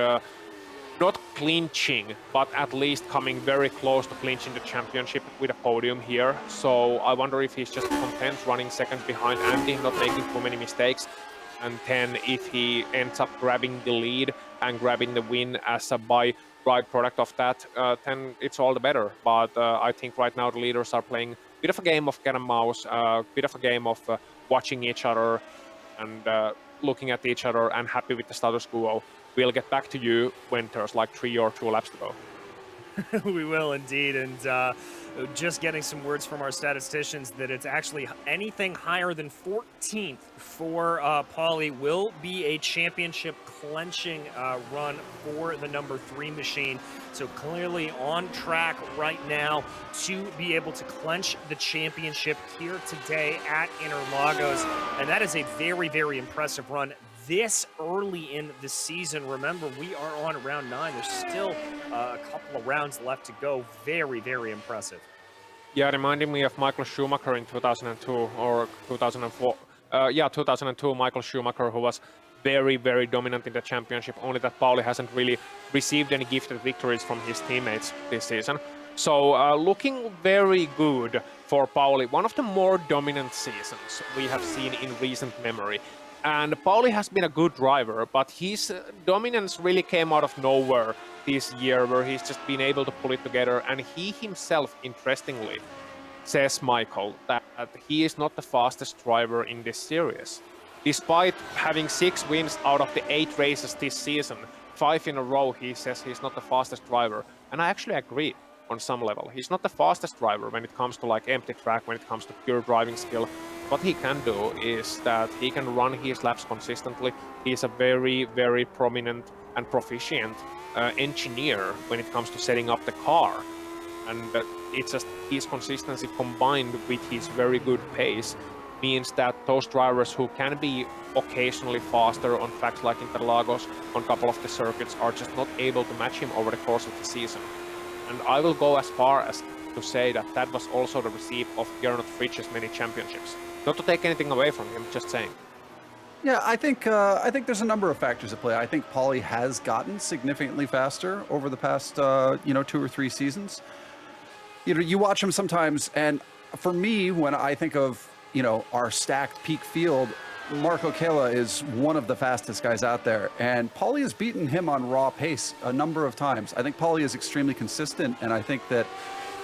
not clinching, but at least coming very close to clinching the championship with a podium here. So I wonder if he's just content running second behind Andy, not making too many mistakes. And then if he ends up grabbing the lead and grabbing the win as a byproduct of that, then it's all the better. But I think right now the leaders are playing a bit of a game of cat and mouse, a bit of a game of watching each other and looking at each other and happy with the status quo. We'll get back to you when there's like 3 or 2 laps to go. We will indeed. And just getting some words from our statisticians that it's actually anything higher than 14th for Paulie will be a championship clenching run for the number 3 machine. So clearly on track right now to be able to clench the championship here today at Interlagos. And that is a very, very impressive run this early in the season. Remember, we are on round 9. There's still a couple of rounds left to go. Very, very impressive. Yeah, reminding me of Michael Schumacher in 2002 or 2004. 2002, Michael Schumacher, who was very, very dominant in the championship, only that Paulie hasn't really received any gifted victories from his teammates this season. So looking very good for Paulie, one of the more dominant seasons we have seen in recent memory. And Paulie has been a good driver, but his dominance really came out of nowhere this year, where he's just been able to pull it together. And he himself, interestingly, says, Michael, that he is not the fastest driver in this series. Despite having 6 wins out of the 8 races this season, 5 in a row, he says he's not the fastest driver. And I actually agree on some level. He's not the fastest driver when it comes to like empty track, when it comes to pure driving skill. What he can do is that he can run his laps consistently. He's a very, very prominent and proficient engineer when it comes to setting up the car. And it's just his consistency combined with his very good pace means that those drivers who can be occasionally faster on tracks like Interlagos, on a couple of the circuits, are just not able to match him over the course of the season. And I will go as far as to say that that was also the receipt of Gernot Fritzsche's many championships. Not to take anything away from him, just saying. Yeah, I think there's a number of factors at play. I think Paulie has gotten significantly faster over the past 2 or 3 seasons. You watch him sometimes, and for me, when I think of our stacked peak field, Marco Kela is one of the fastest guys out there, and Paulie has beaten him on raw pace a number of times. I think Paulie is extremely consistent, and I think that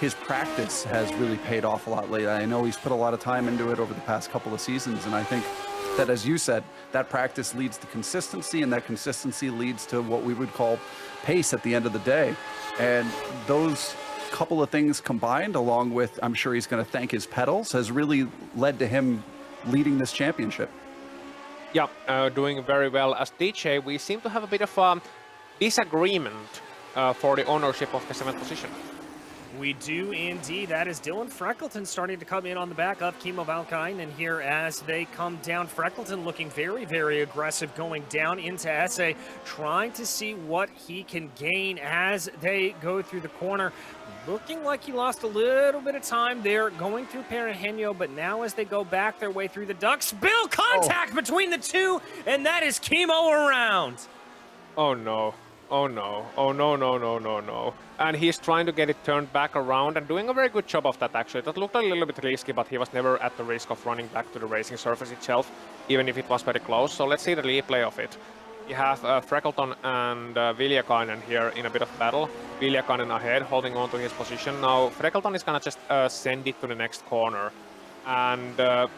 his practice has really paid off a lot lately. I know he's put a lot of time into it over the past couple of seasons, and I think that, as you said, that practice leads to consistency, and that consistency leads to what we would call pace at the end of the day. And those couple of things combined, along with, I'm sure he's going to thank his pedals, has really led to him leading this championship. Yeah, doing very well. As DJ, we seem to have a bit of a disagreement for the ownership of the 7th position. We do indeed. That is Dylan Freckleton starting to come in on the back of Kimmo Valkainen here as they come down. Freckleton looking very, very aggressive going down into SA, trying to see what he can gain as they go through the corner. Looking like he lost a little bit of time there going through Perehenio, but now as they go back their way through the ducks, Bill, contact between the two, and that is Kimmo around. Oh no. Oh no, oh no, no, no, no, no. And he's trying to get it turned back around and doing a very good job of that actually. That looked a little bit risky, but he was never at the risk of running back to the racing surface itself, even if it was very close. So let's see the replay of it. You have Freckleton and Viljakainen here in a bit of battle. Viljakainen ahead, holding on to his position. Now Freckleton is gonna just send it to the next corner. And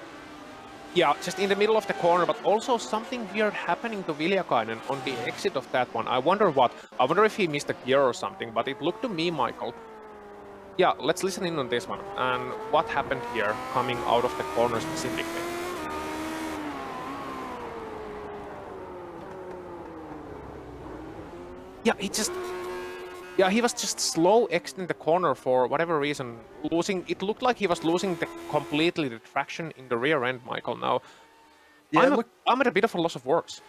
yeah, just in the middle of the corner, but also something weird happening to Viljakainen on the exit of that one. I wonder what. I wonder if he missed a gear or something, but it looked to me, Michael. Yeah, let's listen in on this one. And what happened here coming out of the corner specifically? Yeah, he was just slow exiting the corner for whatever reason, it looked like he was losing completely the traction in the rear end, Michael. Now, yeah, I'm at a bit of a loss of words.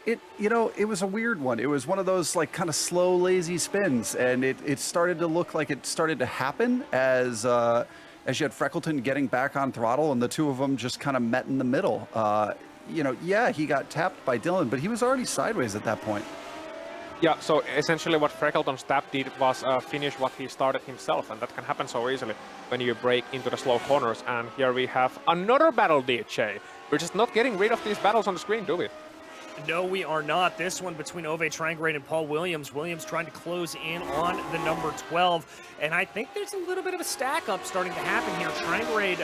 It was a weird one. It was one of those like kind of slow, lazy spins, and it started to look like it started to happen as you had Freckleton getting back on throttle, and the two of them just kind of met in the middle. Yeah, he got tapped by Dylan, but he was already sideways at that point. Yeah, so essentially what Freckleton's tap did was finish what he started himself, and that can happen so easily when you break into the slow corners. And here we have another battle, DJ. We're just not getting rid of these battles on the screen, do we? No, we are not. This one between Ove Trangrade and Paul Williams. Williams trying to close in on the number 12. And I think there's a little bit of a stack up starting to happen here. Trangrade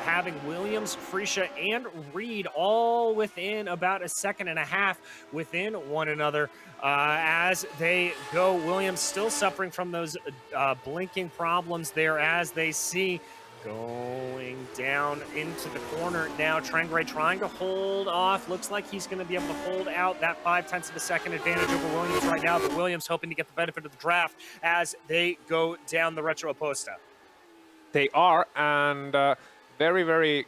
having Williams, Frisha, and Reed all within about a second and a half within one another as they go. Williams still suffering from those blinking problems there as they see going down into the corner now. Trangrade trying to hold off. Looks like he's going to be able to hold out that 0.5 of a second advantage over Williams right now, but Williams hoping to get the benefit of the draft as they go down the Retro Aposta. They are, and very, very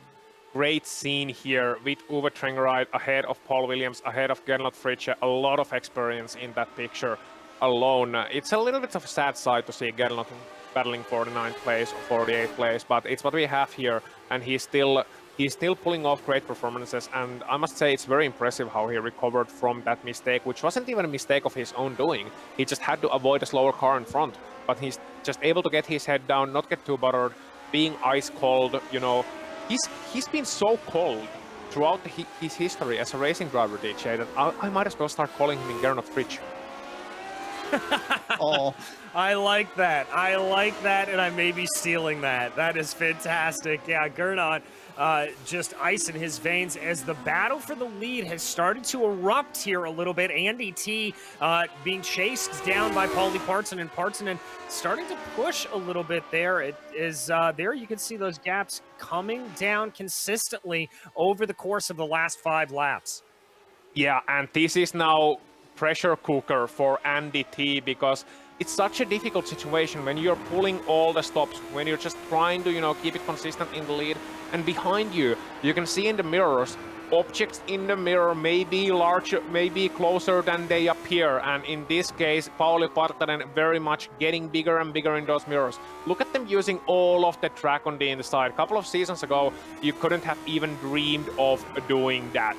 great scene here with Uwe Trangrade ahead of Paul Williams, ahead of Gernot Fritsch. A lot of experience in that picture alone. It's a little bit of a sad sight to see Gernot battling for the 9th place or 48th place, but it's what we have here, and he's still pulling off great performances. And I must say it's very impressive how he recovered from that mistake, which wasn't even a mistake of his own doing. He just had to avoid a slower car in front, but he's just able to get his head down, not get too bothered, being ice cold. You know, he's been so cold throughout his history as a racing driver, DJ, that I might as well start calling him Gernot Fritsch. Oh, I like that. I like that, and I may be stealing that. That is fantastic. Yeah, Gernot just ice in his veins as the battle for the lead has started to erupt here a little bit. Andy T being chased down by Paulie Parson, and Parson starting to push a little bit there. It is there you can see those gaps coming down consistently over the course of the last 5 laps. Yeah, and this is now pressure cooker for Andy T, because it's such a difficult situation when you're pulling all the stops, when you're just trying to, you know, keep it consistent in the lead. And behind you, you can see in the mirrors, objects in the mirror may be larger, may be closer than they appear. And in this case, Paulie Parson very much getting bigger and bigger in those mirrors. Look at them using all of the track on the inside. A couple of seasons ago, you couldn't have even dreamed of doing that.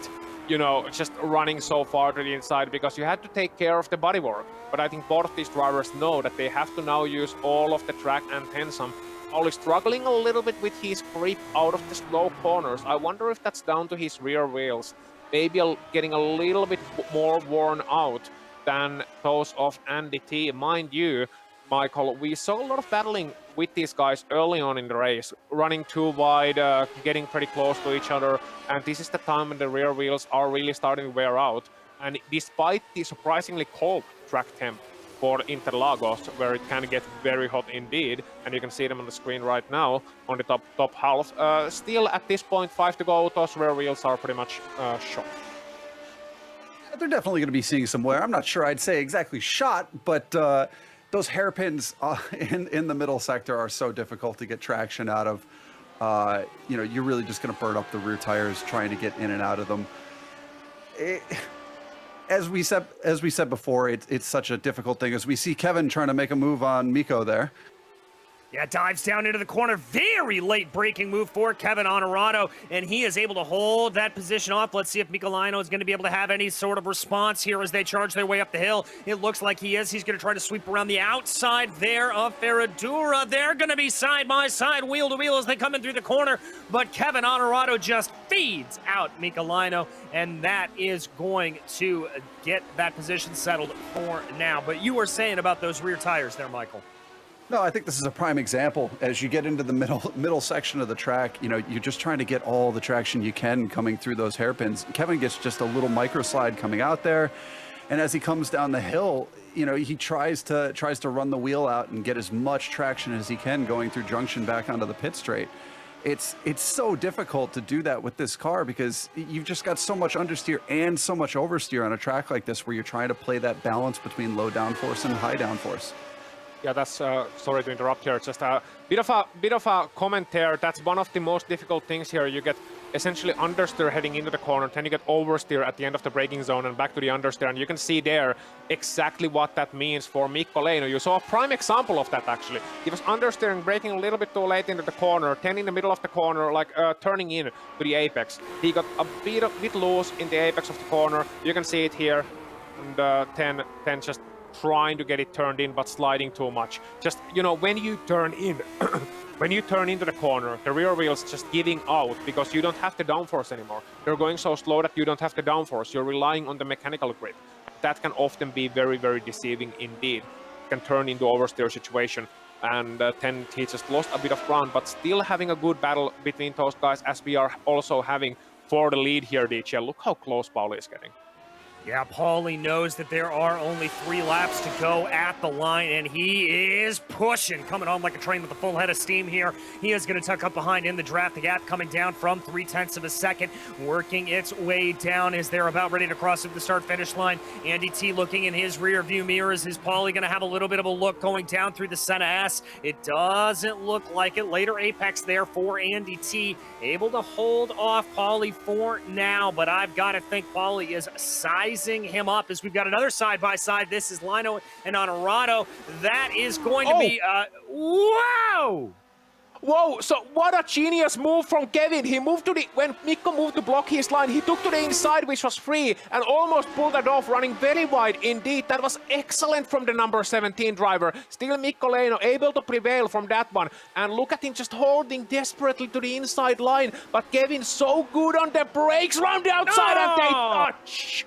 You know, just running so far to the inside, because you had to take care of the bodywork. But I think both of these drivers know that they have to now use all of the track and then some. Paulie struggling a little bit with his grip out of the slow corners. I wonder if that's down to his rear wheels. Maybe getting a little bit more worn out than those of Andy T. Mind you, Michael, we saw a lot of battling with these guys early on in the race, running too wide, getting pretty close to each other, and this is the time when the rear wheels are really starting to wear out. And despite the surprisingly cold track temp for Interlagos, where it can get very hot indeed, and you can see them on the screen right now on the top half, still at this point, 5 to go, those rear wheels are pretty much shot. They're definitely going to be seeing some wear. I'm not sure I'd say exactly shot, but those hairpins in the middle sector are so difficult to get traction out of. You know, you're really just going to burn up the rear tires trying to get in and out of them. As we said before, it's such a difficult thing. As we see Kevin trying to make a move on Mikko there. Yeah, dives down into the corner. Very late braking move for Kevin Honorado, and he is able to hold that position off. Let's see if Michelino is going to be able to have any sort of response here as they charge their way up the hill. It looks like he is. He's going to try to sweep around the outside there of Ferradura. They're going to be side by side, wheel to wheel as they come in through the corner, but Kevin Honorado just feeds out Michelino, and that is going to get that position settled for now. But you were saying about those rear tires there, Michael. No, I think this is a prime example. As you get into the middle section of the track, you know, you're just trying to get all the traction you can coming through those hairpins. Kevin gets just a little micro slide coming out there, and as he comes down the hill, you know, he tries to run the wheel out and get as much traction as he can going through junction back onto the pit straight. It's so difficult to do that with this car because you've just got so much understeer and so much oversteer on a track like this where you're trying to play that balance between low downforce and high downforce. Yeah, that's sorry to interrupt here. Just a bit of a comment there. That's one of the most difficult things here. You get essentially understeer heading into the corner, then you get oversteer at the end of the braking zone and back to the understeer. And you can see there exactly what that means for Mikko Leino. You saw a prime example of that actually. He was understeering, braking a little bit too late into the corner, then in the middle of the corner, like turning in to the apex. He got a bit loose in the apex of the corner. You can see it here, and then just trying to get it turned in, but sliding too much. Just, you know, when you turn in, when you turn into the corner, the rear wheel's just giving out because you don't have the downforce anymore. You're going so slow that you don't have the downforce. You're relying on the mechanical grip. That can often be very, very deceiving indeed. It can turn into oversteer situation. And then he just lost a bit of ground, but still having a good battle between those guys, as we are also having for the lead here, DJ. Look how close Paulie is getting. Yeah, Paulie knows that there are only 3 laps to go at the line, and he is pushing, coming on like a train with a full head of steam here. He is going to tuck up behind in the draft. The gap coming down from 0.3 of a second, working its way down as they're about ready to cross at the start-finish line. Andy T looking in his rear view mirrors. Is Paulie going to have a little bit of a look going down through the Senna S? It doesn't look like it. Later apex there for Andy T. Able to hold off Paulie for now, but I've got to think Paulie is sizing him up as we've got another side-by-side. This is Lino and Honorado. That is going to be, wow! Whoa, so what a genius move from Kevin. He moved to the, when Mikko moved to block his line, he took to the inside, which was free, and almost pulled that off, running very wide indeed. That was excellent from the number 17 driver. Still Mikko Leino able to prevail from that one. And look at him just holding desperately to the inside line. But Kevin so good on the brakes, round the outside, and they touch.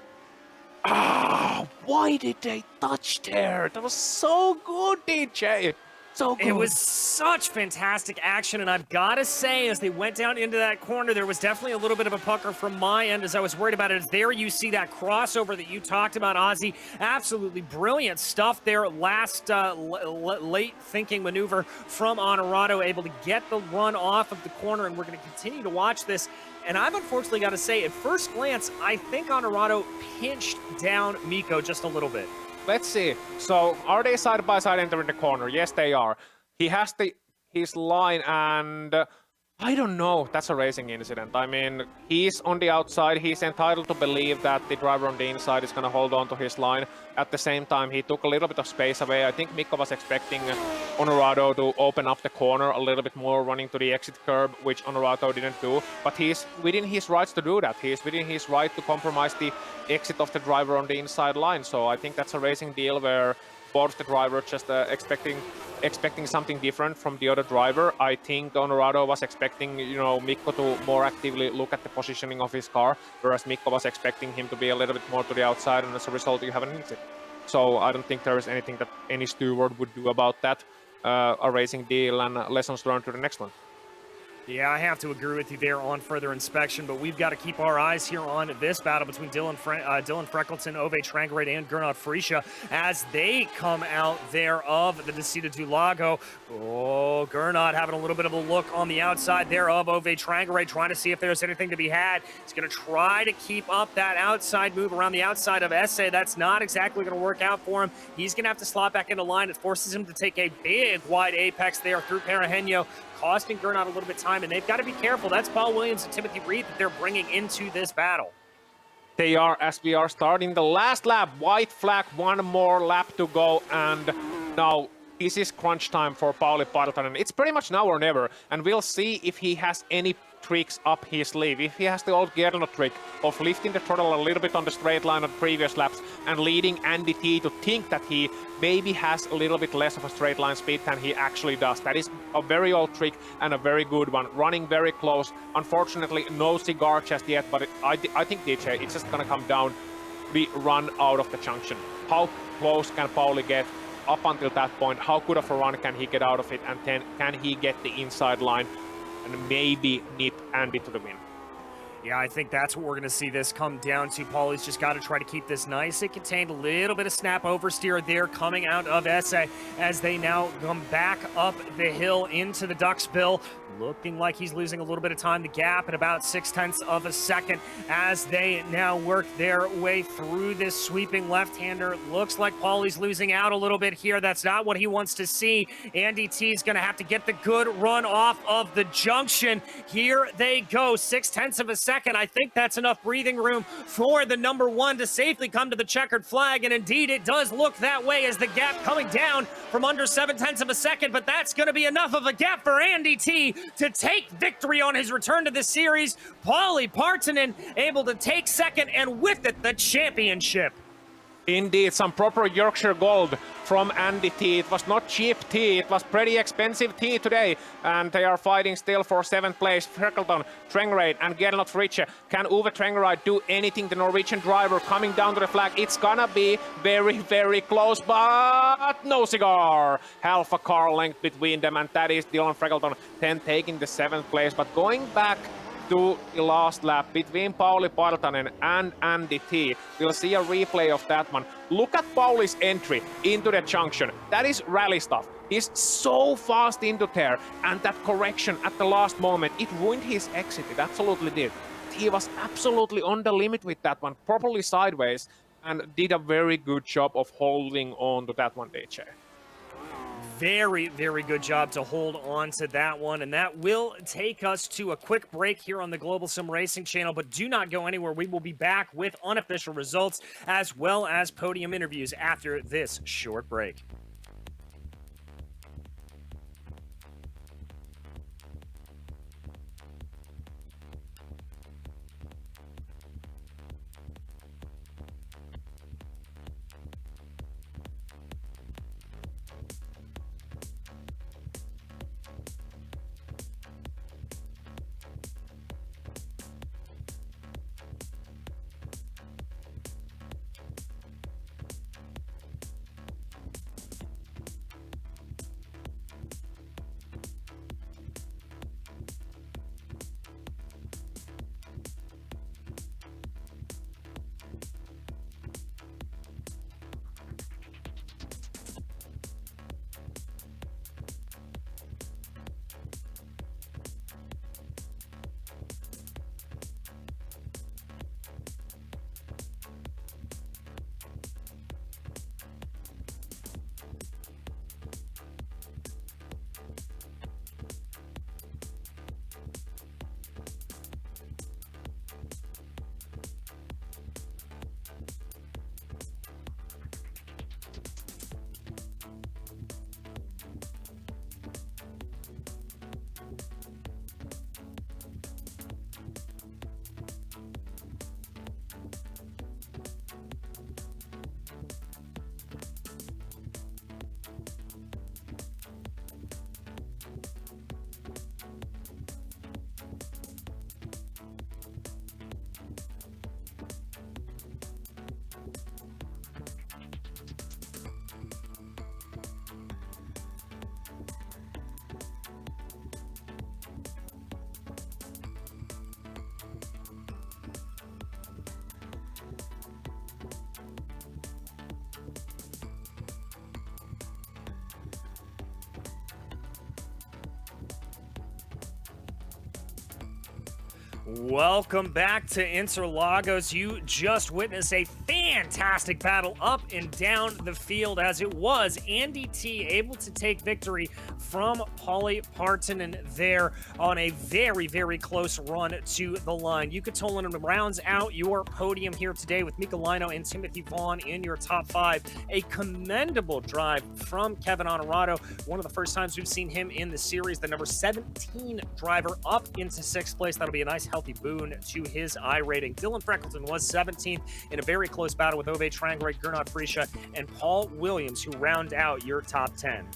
Ah, why did they touch there? That was so good, DJ. So good. It was such fantastic action, and I've got to say, as they went down into that corner, there was definitely a little bit of a pucker from my end as I was worried about it. As there you see that crossover that you talked about, Ozzy. Absolutely brilliant stuff there. Last late thinking maneuver from Honorado, able to get the run off of the corner, and we're going to continue to watch this. And I've unfortunately got to say, at first glance, I think Honorado pinched down Mikko just a little bit. Let's see. So, are they side by side entering the corner? Yes, they are. He has his line, and I don't know. That's a racing incident. I mean, he's on the outside. He's entitled to believe that the driver on the inside is going to hold on to his line. At the same time, he took a little bit of space away. I think Mikko was expecting Honorado to open up the corner a little bit more, running to the exit curb, which Honorado didn't do. But he's within his rights to do that. He's within his right to compromise the exit of the driver on the inside line. So I think that's a racing deal where both the driver just expecting something different from the other driver. I think Honorado was expecting, Mikko to more actively look at the positioning of his car, whereas Mikko was expecting him to be a little bit more to the outside, and as a result, you have an exit. So I don't think there is anything that any steward would do about that. A racing deal and lessons learned to the next one. Yeah, I have to agree with you there on further inspection, but we've got to keep our eyes here on this battle between Dylan Freckleton, Ove Trangarade, and Gernot Frisha as they come out there of the Descida do Lago. Oh, Gernot having a little bit of a look on the outside there of Ove Trangarade, trying to see if there's anything to be had. He's going to try to keep up that outside move around the outside of Esse. That's not exactly going to work out for him. He's going to have to slot back into line. It forces him to take a big wide apex there through Paragenio, costing Gernot a little bit of time, and they've got to be careful. That's Paul Williams and Timothy Reed that they're bringing into this battle. They are, as we are starting the last lap. White flag, one more lap to go, and now this is crunch time for Paulie Parson. It's pretty much now or never, and we'll see if he has any tricks up his sleeve. If he has the old Gernot trick of lifting the throttle a little bit on the straight line of previous laps and leading Andy T to think that he maybe has a little bit less of a straight line speed than he actually does. That is a very old trick and a very good one. Running very close. Unfortunately, no cigar just yet, but I think, DJ, it's just gonna come down to the run out of the junction. How close can Paulie get up until that point? How good of a run can he get out of it? And then can he get the inside line and maybe nip Andy to the win? Yeah, I think that's what we're going to see this come down to. Paulie's just got to try to keep this nice and contained. A little bit of snap oversteer there coming out of Esse as they now come back up the hill into the Ducks Bill. Looking like he's losing a little bit of time. The gap at about 0.6 of a second as they now work their way through this sweeping left-hander. Looks like Paulie's losing out a little bit here. That's not what he wants to see. Andy T is going to have to get the good run off of the junction. Here they go. 0.6 of a second. I think that's enough breathing room for the number one to safely come to the checkered flag. And indeed, it does look that way as the gap coming down from under 0.7 of a second. But that's going to be enough of a gap for Andy T to take victory on his return to the series. Paulie Parson able to take second, and with it, the championship. Indeed, some proper Yorkshire gold from Andy T. It was not cheap tea, it was pretty expensive tea today. And they are fighting still for 7th place. Freckleton, Trengrade and Gernot Fritsche. Can Uwe Trengrade do anything? The Norwegian driver coming down to the flag. It's gonna be very, very close, but no cigar. Half a car length between them, and that is Dylan Freckleton then taking the 7th place. But going back to the last lap between Paulie Parson and Andy T. We'll see a replay of that one. Look at Paulie's entry into the junction. That is rally stuff. He's so fast into there, and that correction at the last moment, it ruined his exit. It absolutely did. He was absolutely on the limit with that one, properly sideways, and did a very good job of holding on to that one, DJ. Very, very good job to hold on to that one. And that will take us to a quick break here on the Global Sim Racing channel. But do not go anywhere. We will be back with unofficial results as well as podium interviews after this short break. Welcome back to Interlagos. You just witnessed a fantastic battle up and down the field as it was Andy T able to take victory from Paulie Parson there on a very, very close run to the line. Yucatolan rounds out your podium here today with Mika Lino and Timothy Vaughn in your top 5. A commendable drive from Kevin Honorato. One of the first times we've seen him in the series. The number 17 driver up into 6th place. That'll be a nice healthy boon to his I rating. Dylan Freckleton was 17th in a very close battle with Ove Trangrate, Gernot Fritsche, and Paul Williams, who round out your top 10.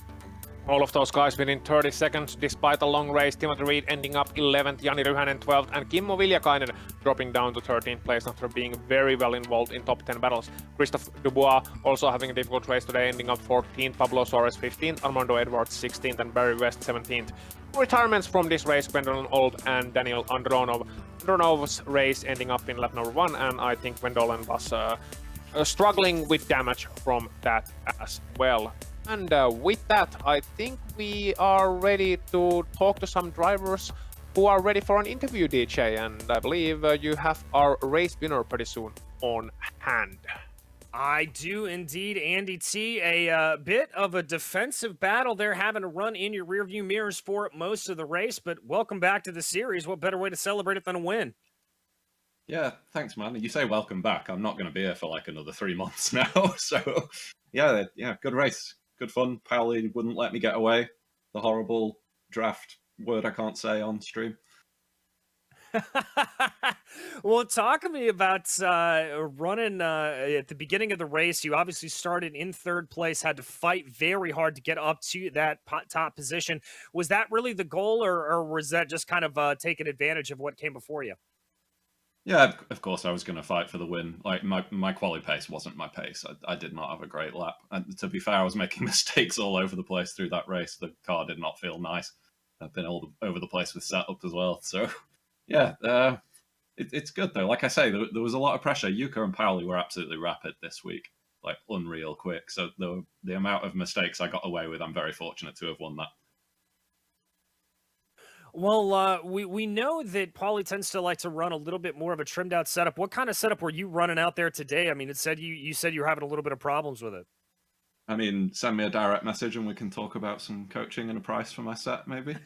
All of those guys within 30 seconds despite a long race. Timothy Reed ending up 11th, Jani Ryhänen 12th, and Kimmo Viljakainen dropping down to 13th place after being very well involved in top 10 battles. Christophe Dubois also having a difficult race today, ending up 14th, Pablo Suarez 15th, Armando Edwards 16th, and Barry West 17th. Retirements from this race, Gwendolyn Old and Daniel Andronov. Andronov's race ending up in lap number 1, and I think Gwendolyn was struggling with damage from that as well. And with that, I think we are ready to talk to some drivers who are ready for an interview, DJ. And I believe you have our race winner pretty soon on hand. I do indeed, Andy T. A bit of a defensive battle there, having to run in your rearview mirrors for most of the race. But welcome back to the series. What better way to celebrate it than a win? Yeah, thanks, man. You say welcome back. I'm not going to be here for like another 3 months now. So, yeah, good race. Good fun. Paulie wouldn't let me get away. The horrible draft word I can't say on stream. Well, talk to me about running at the beginning of the race. You obviously started in third place, had to fight very hard to get up to that top position. Was that really the goal, or was that just kind of taking advantage of what came before you? Yeah, of course I was going to fight for the win. Like my quali pace wasn't my pace. I did not have a great lap. And to be fair, I was making mistakes all over the place through that race. The car did not feel nice. I've been all over the place with setup as well. So yeah, it's good though. Like I say, there was a lot of pressure. Yuka and Paulie were absolutely rapid this week, like unreal quick. So the amount of mistakes I got away with, I'm very fortunate to have won that. Well, we know that Paulie tends to like to run a little bit more of a trimmed out setup. What kind of setup were you running out there today? I mean, it said you said you were having a little bit of problems with it. I mean, send me a direct message and we can talk about some coaching and a price for my set, maybe.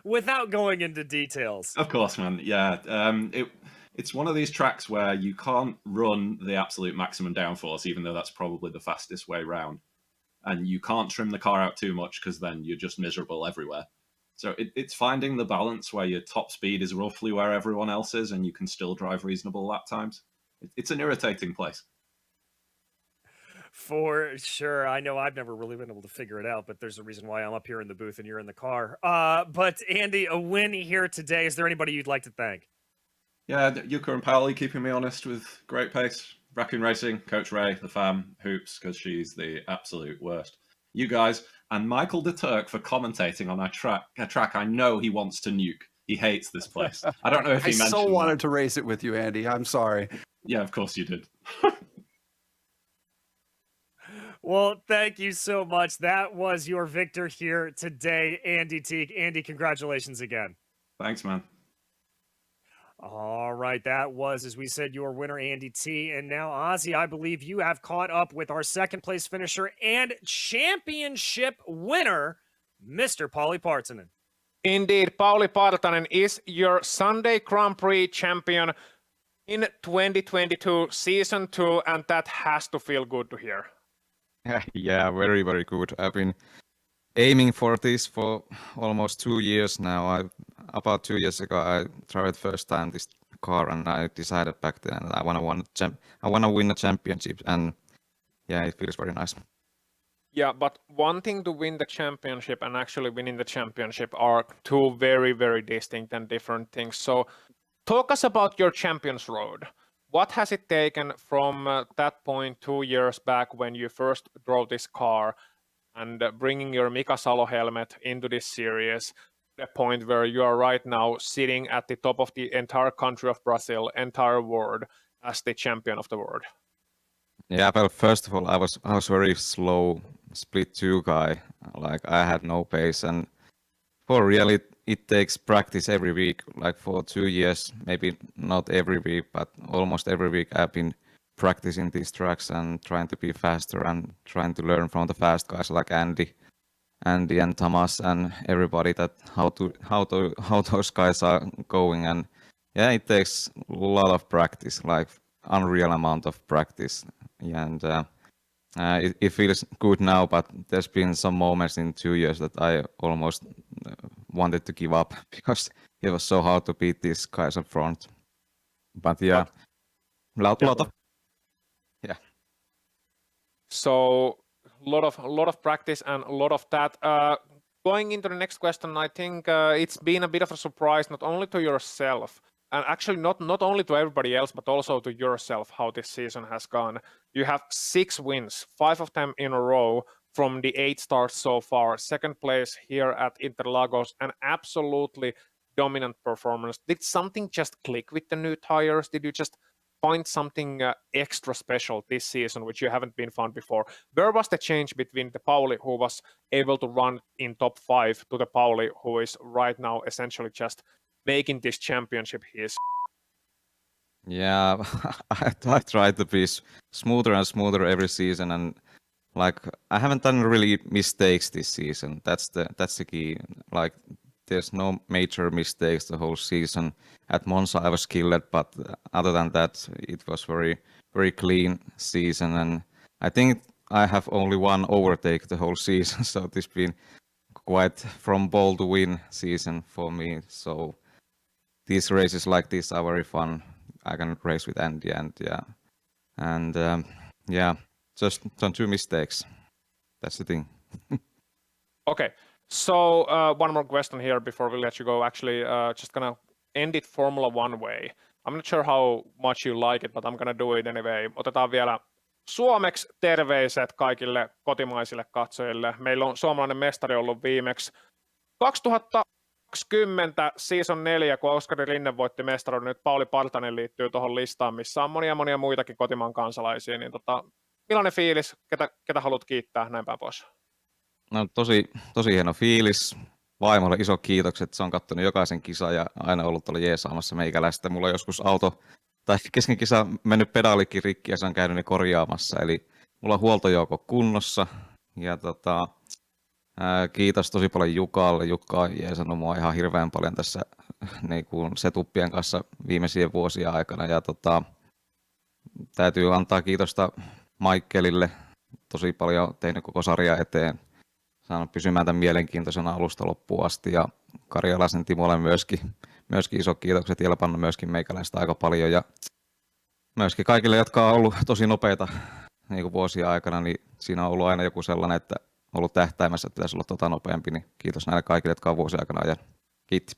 Without going into details. Of course, man. Yeah, it's one of these tracks where you can't run the absolute maximum downforce, even though that's probably the fastest way round. And you can't trim the car out too much because then you're just miserable everywhere. So it's finding the balance where your top speed is roughly where everyone else is and you can still drive reasonable lap times. It's an irritating place. For sure. I know I've never really been able to figure it out, but there's a reason why I'm up here in the booth and you're in the car. But Andy, a win here today. Is there anybody you'd like to thank? Yeah, Yuka and Paulie keeping me honest with great pace. Raccoon Racing, Coach Ray, the fam, Hoops, because she's the absolute worst. You guys, and Michael de Turk for commentating on a track I know he wants to nuke. He hates this place. I don't know if he I mentioned so wanted that. to race it with you, Andy. I'm sorry. Yeah, of course you did. Well, thank you so much. That was your victor here today, Andy Teague. Andy, congratulations again. Thanks, man. All right, that was, as we said, your winner, Andy T. And now, Ozzy, I believe you have caught up with our second place finisher and championship winner, Mr. Paulie Parson. Indeed, Paulie Parson is your Sunday Grand Prix champion in 2022 Season 2, and that has to feel good to hear. Yeah, very, very good. I've been aiming for this for almost 2 years now. About 2 years ago, I tried first time this car, and I decided back then that I want to win a championship, and yeah, it feels very nice. Yeah, but one thing to win the championship and actually winning the championship are two very, very distinct and different things. So talk us about your Champions Road. What has it taken from that point 2 years back when you first drove this car and bringing your Mika Salo helmet into this series, the point where you are right now sitting at the top of the entire country of Brazil, entire world, as the champion of the world? Yeah, well, first of all, I was very slow split 2 guy. Like I had no pace, and for really it takes practice every week. Like for 2 years, maybe not every week, but almost every week I've been practicing these tracks and trying to be faster and trying to learn from the fast guys like Andy and Thomas and everybody that how those guys are going. And yeah, it takes a lot of practice, like unreal amount of practice. Yeah, and it feels good now, but there's been some moments in 2 years that I almost wanted to give up because it was so hard to beat these guys up front. But yeah, lot of yeah. So a lot of practice and a lot of that. Going into the next question, I think it's been a bit of a surprise, not only to yourself, and actually not only to everybody else, but also to yourself, how this season has gone. You have 6 wins, 5 of them in a row from the 8 starts so far. Second place here at Interlagos, an absolutely dominant performance. Did something just click with the new tires? Did you just find something extra special this season, which you haven't been found before? Where was the change between the Paulie who was able to run in top 5 to the Paulie who is right now essentially just making this championship his? Yeah, I try to be smoother and smoother every season, and like I haven't done really mistakes this season. That's the key. Like there's no major mistakes the whole season. At Monza I was killed, but other than that, it was very, very clean season. And I think I have only one overtake the whole season, so this been quite from ball to win season for me. So these races like this are very fun. I can race with Andy, and just don't do mistakes. That's the thing. Okay, so one more question here before we let you go. Actually, just gonna end it Formula One way. I'm not sure how much you like it, but I'm gonna do it anyway. Otetaan vielä suomeksi terveiset kaikille kotimaisille katsojille. Meillä on suomalainen mestari ollut viimeksi 2020 season 4, kun Oskari Rinne voitti mestaruuden. Nyt Paulie Partanen liittyy tuohon listaan, missä on monia muitakin kotimaan kansalaisia. Niin millainen fiilis? Ketä haluat kiittää näin päin pois? No tosi hieno fiilis. Vaimolle iso kiitokset, se on katsonut jokaisen kisan ja aina ollut tuolla jeesaamassa meikäläistä. Mulla on joskus auto tai kesken kisa mennyt pedaalikin rikki ja se on käynyt ne korjaamassa. Eli mulla on huoltojoukko kunnossa ja kiitos tosi paljon Jukalle. Jukka on jeesannut mua ihan hirveän paljon tässä niin kuin setuppien kanssa viimeisien vuosien aikana. Ja täytyy antaa kiitosta Michaelille. Tosi paljon tehnyt koko sarja eteen. Saanut pysymään tämän mielenkiintoisena alusta loppuun asti. Ja Karjalaisen Timolle myöskin iso kiitokset. Jelpannut myöskin meikäläistä aika paljon. Ja myöskin kaikille, jotka on ollut tosi nopeita niin kuin vuosien aikana, niin siinä on ollut aina joku sellainen, että on ollut tähtäimässä, että pitäisi olla nopeampi. Niin kiitos näille kaikille, jotka on vuosien aikana ajanut. Kiitos.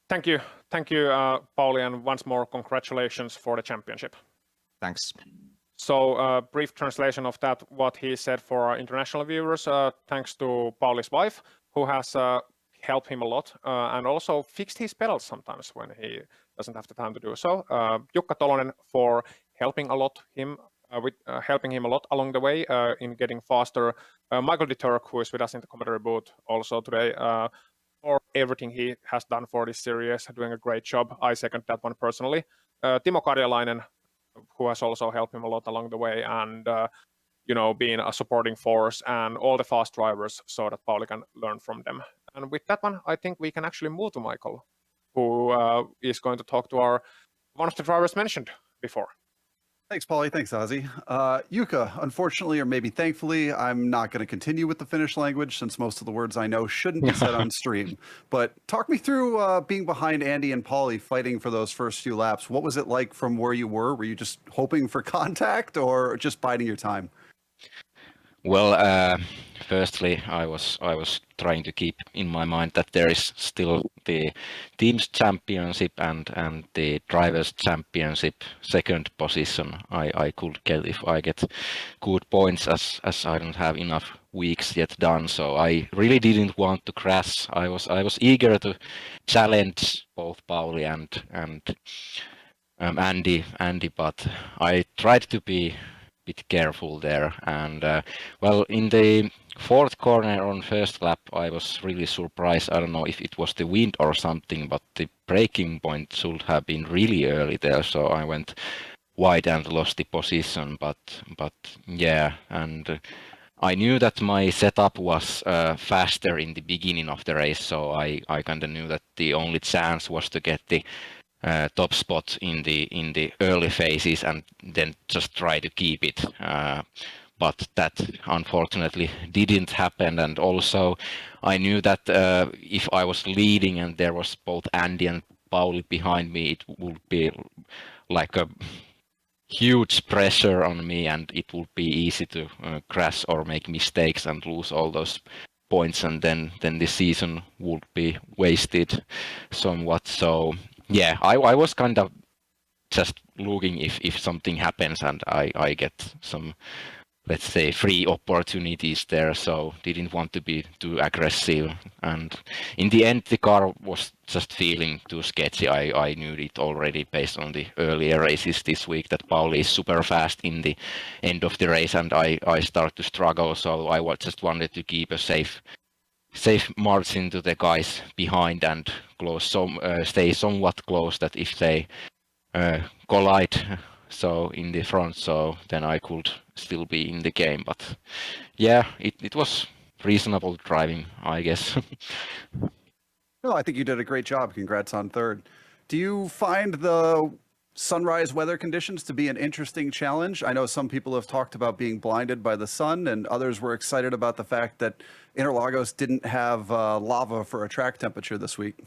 Thank you, Paulie, and once more congratulations for the championship. Thanks. So, brief translation of that, what he said for our international viewers. Thanks to Paulie's wife, who has helped him a lot and also fixed his pedals sometimes when he doesn't have the time to do so. Jukka Tolonen for helping him a lot along the way in getting faster. Michael de Turk, who is with us in the commentary booth also today, for everything he has done for this series, doing a great job. I second that one personally. Timo Karjalainen, who has also helped him a lot along the way and being a supporting force, and all the fast drivers so that Paulie can learn from them. And with that one, I think we can actually move to Michael, who is going to talk to one of the drivers mentioned before. Thanks, Paulie. Thanks, Ozzy. Yuka, unfortunately, or maybe thankfully, I'm not going to continue with the Finnish language since most of the words I know shouldn't be said on stream. But talk me through being behind Andy and Paulie fighting for those first few laps. What was it like from where you were? Were you just hoping for contact or just biding your time? Well, firstly, I was trying to keep in my mind that there is still the team's championship and the drivers' championship second position. I could get if I get good points as I don't have enough weeks yet done. So I really didn't want to crash. I was eager to challenge both Paulie and Andy, but I tried to be bit careful there, and well, in the fourth corner on first lap I was really surprised. I don't know if it was the wind or something, but the braking point should have been really early there, so I went wide and lost the position. But yeah, and I knew that my setup was faster in the beginning of the race, so I kind of knew that the only chance was to get the top spot in the early phases and then just try to keep it, but that unfortunately didn't happen. And also I knew that if I was leading and there was both Andy and Paulie behind me, it would be like a huge pressure on me and it would be easy to crash or make mistakes and lose all those points, and then the season would be wasted somewhat. So yeah, I was kind of just looking if something happens and I get some, let's say, free opportunities there, so didn't want to be too aggressive. And in the end, the car was just feeling too sketchy. I knew it already based on the earlier races this week that Paulie is super fast in the end of the race, and I start to struggle, so I just wanted to keep a safe margin to the guys behind and stay somewhat close, that if they collide so in the front, so then I could still be in the game. But yeah, it was reasonable driving, I guess. No, I think you did a great job. Congrats on third. Do you find the sunrise weather conditions to be an interesting challenge? I know some people have talked about being blinded by the sun, and others were excited about the fact that Interlagos didn't have lava for a track temperature this week.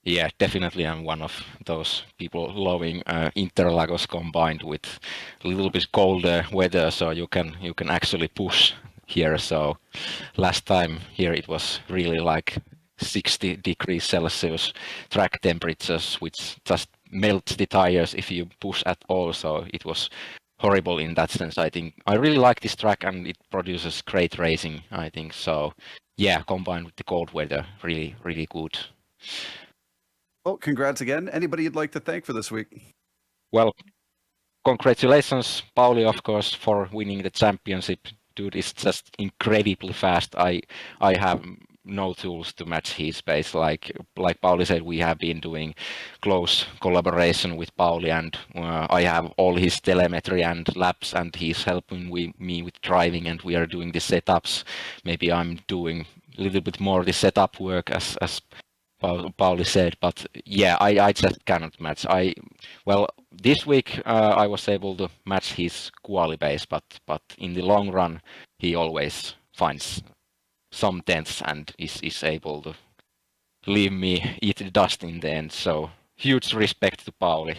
Yeah, definitely I'm one of those people loving Interlagos combined with a little bit colder weather, so you can actually push here. So last time here it was really like 60 degrees Celsius track temperatures, which just melts the tires if you push at all. So it was horrible in that sense. I think I really like this track and it produces great racing, I think. So yeah, combined with the cold weather, really, really good. Well, congrats again. Anybody you'd like to thank for this week? Well, congratulations, Paulie, of course, for winning the championship. Dude is just incredibly fast. I have no tools to match his pace. Like Paulie said, we have been doing close collaboration with Paulie, and I have all his telemetry and laps, and he's helping me with driving, and we are doing the setups. Maybe I'm doing a little bit more of the setup work as Paulie said, but yeah, I just cannot match. Well, this week I was able to match his quali pace, but in the long run, he always finds some tenths and is able to leave me eat the dust in the end. So huge respect to Paulie.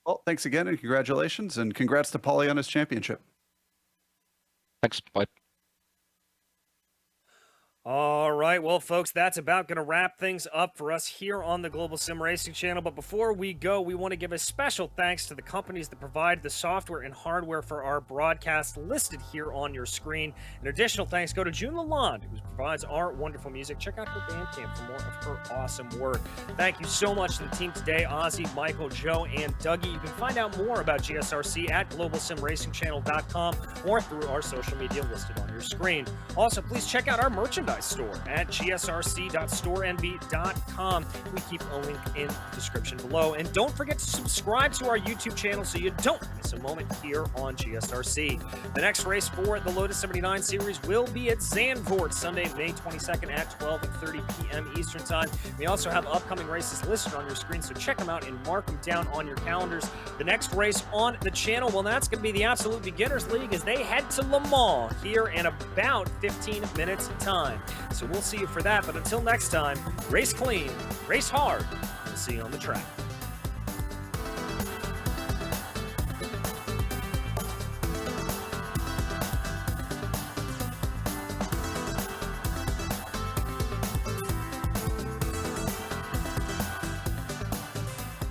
Well, thanks again and congratulations, and congrats to Paulie on his championship. Thanks, bye. All right, well, folks, that's about going to wrap things up for us here on the Global Sim Racing Channel. But before we go, we want to give a special thanks to the companies that provide the software and hardware for our broadcast listed here on your screen. An additional thanks go to June Lalonde, who provides our wonderful music. Check out her Bandcamp for more of her awesome work. Thank you so much to the team today, Ozzy, Michael, Joe, and Dougie. You can find out more about GSRC at globalsimracingchannel.com or through our social media listed on your screen. Also, please check out our merchandise store at gsrc.storenv.com. We keep a link in the description below. And don't forget to subscribe to our YouTube channel so you don't miss a moment here on GSRC. The next race for the Lotus 79 series will be at Zandvoort Sunday, May 22nd at 12:30 p.m. Eastern Time. We also have upcoming races listed on your screen, so check them out and mark them down on your calendars. The next race on the channel, well, that's going to be the Absolute Beginners League as they head to Le Mans here in about 15 minutes time. So we'll see you for that. But until next time, race clean, race hard. We'll see you on the track.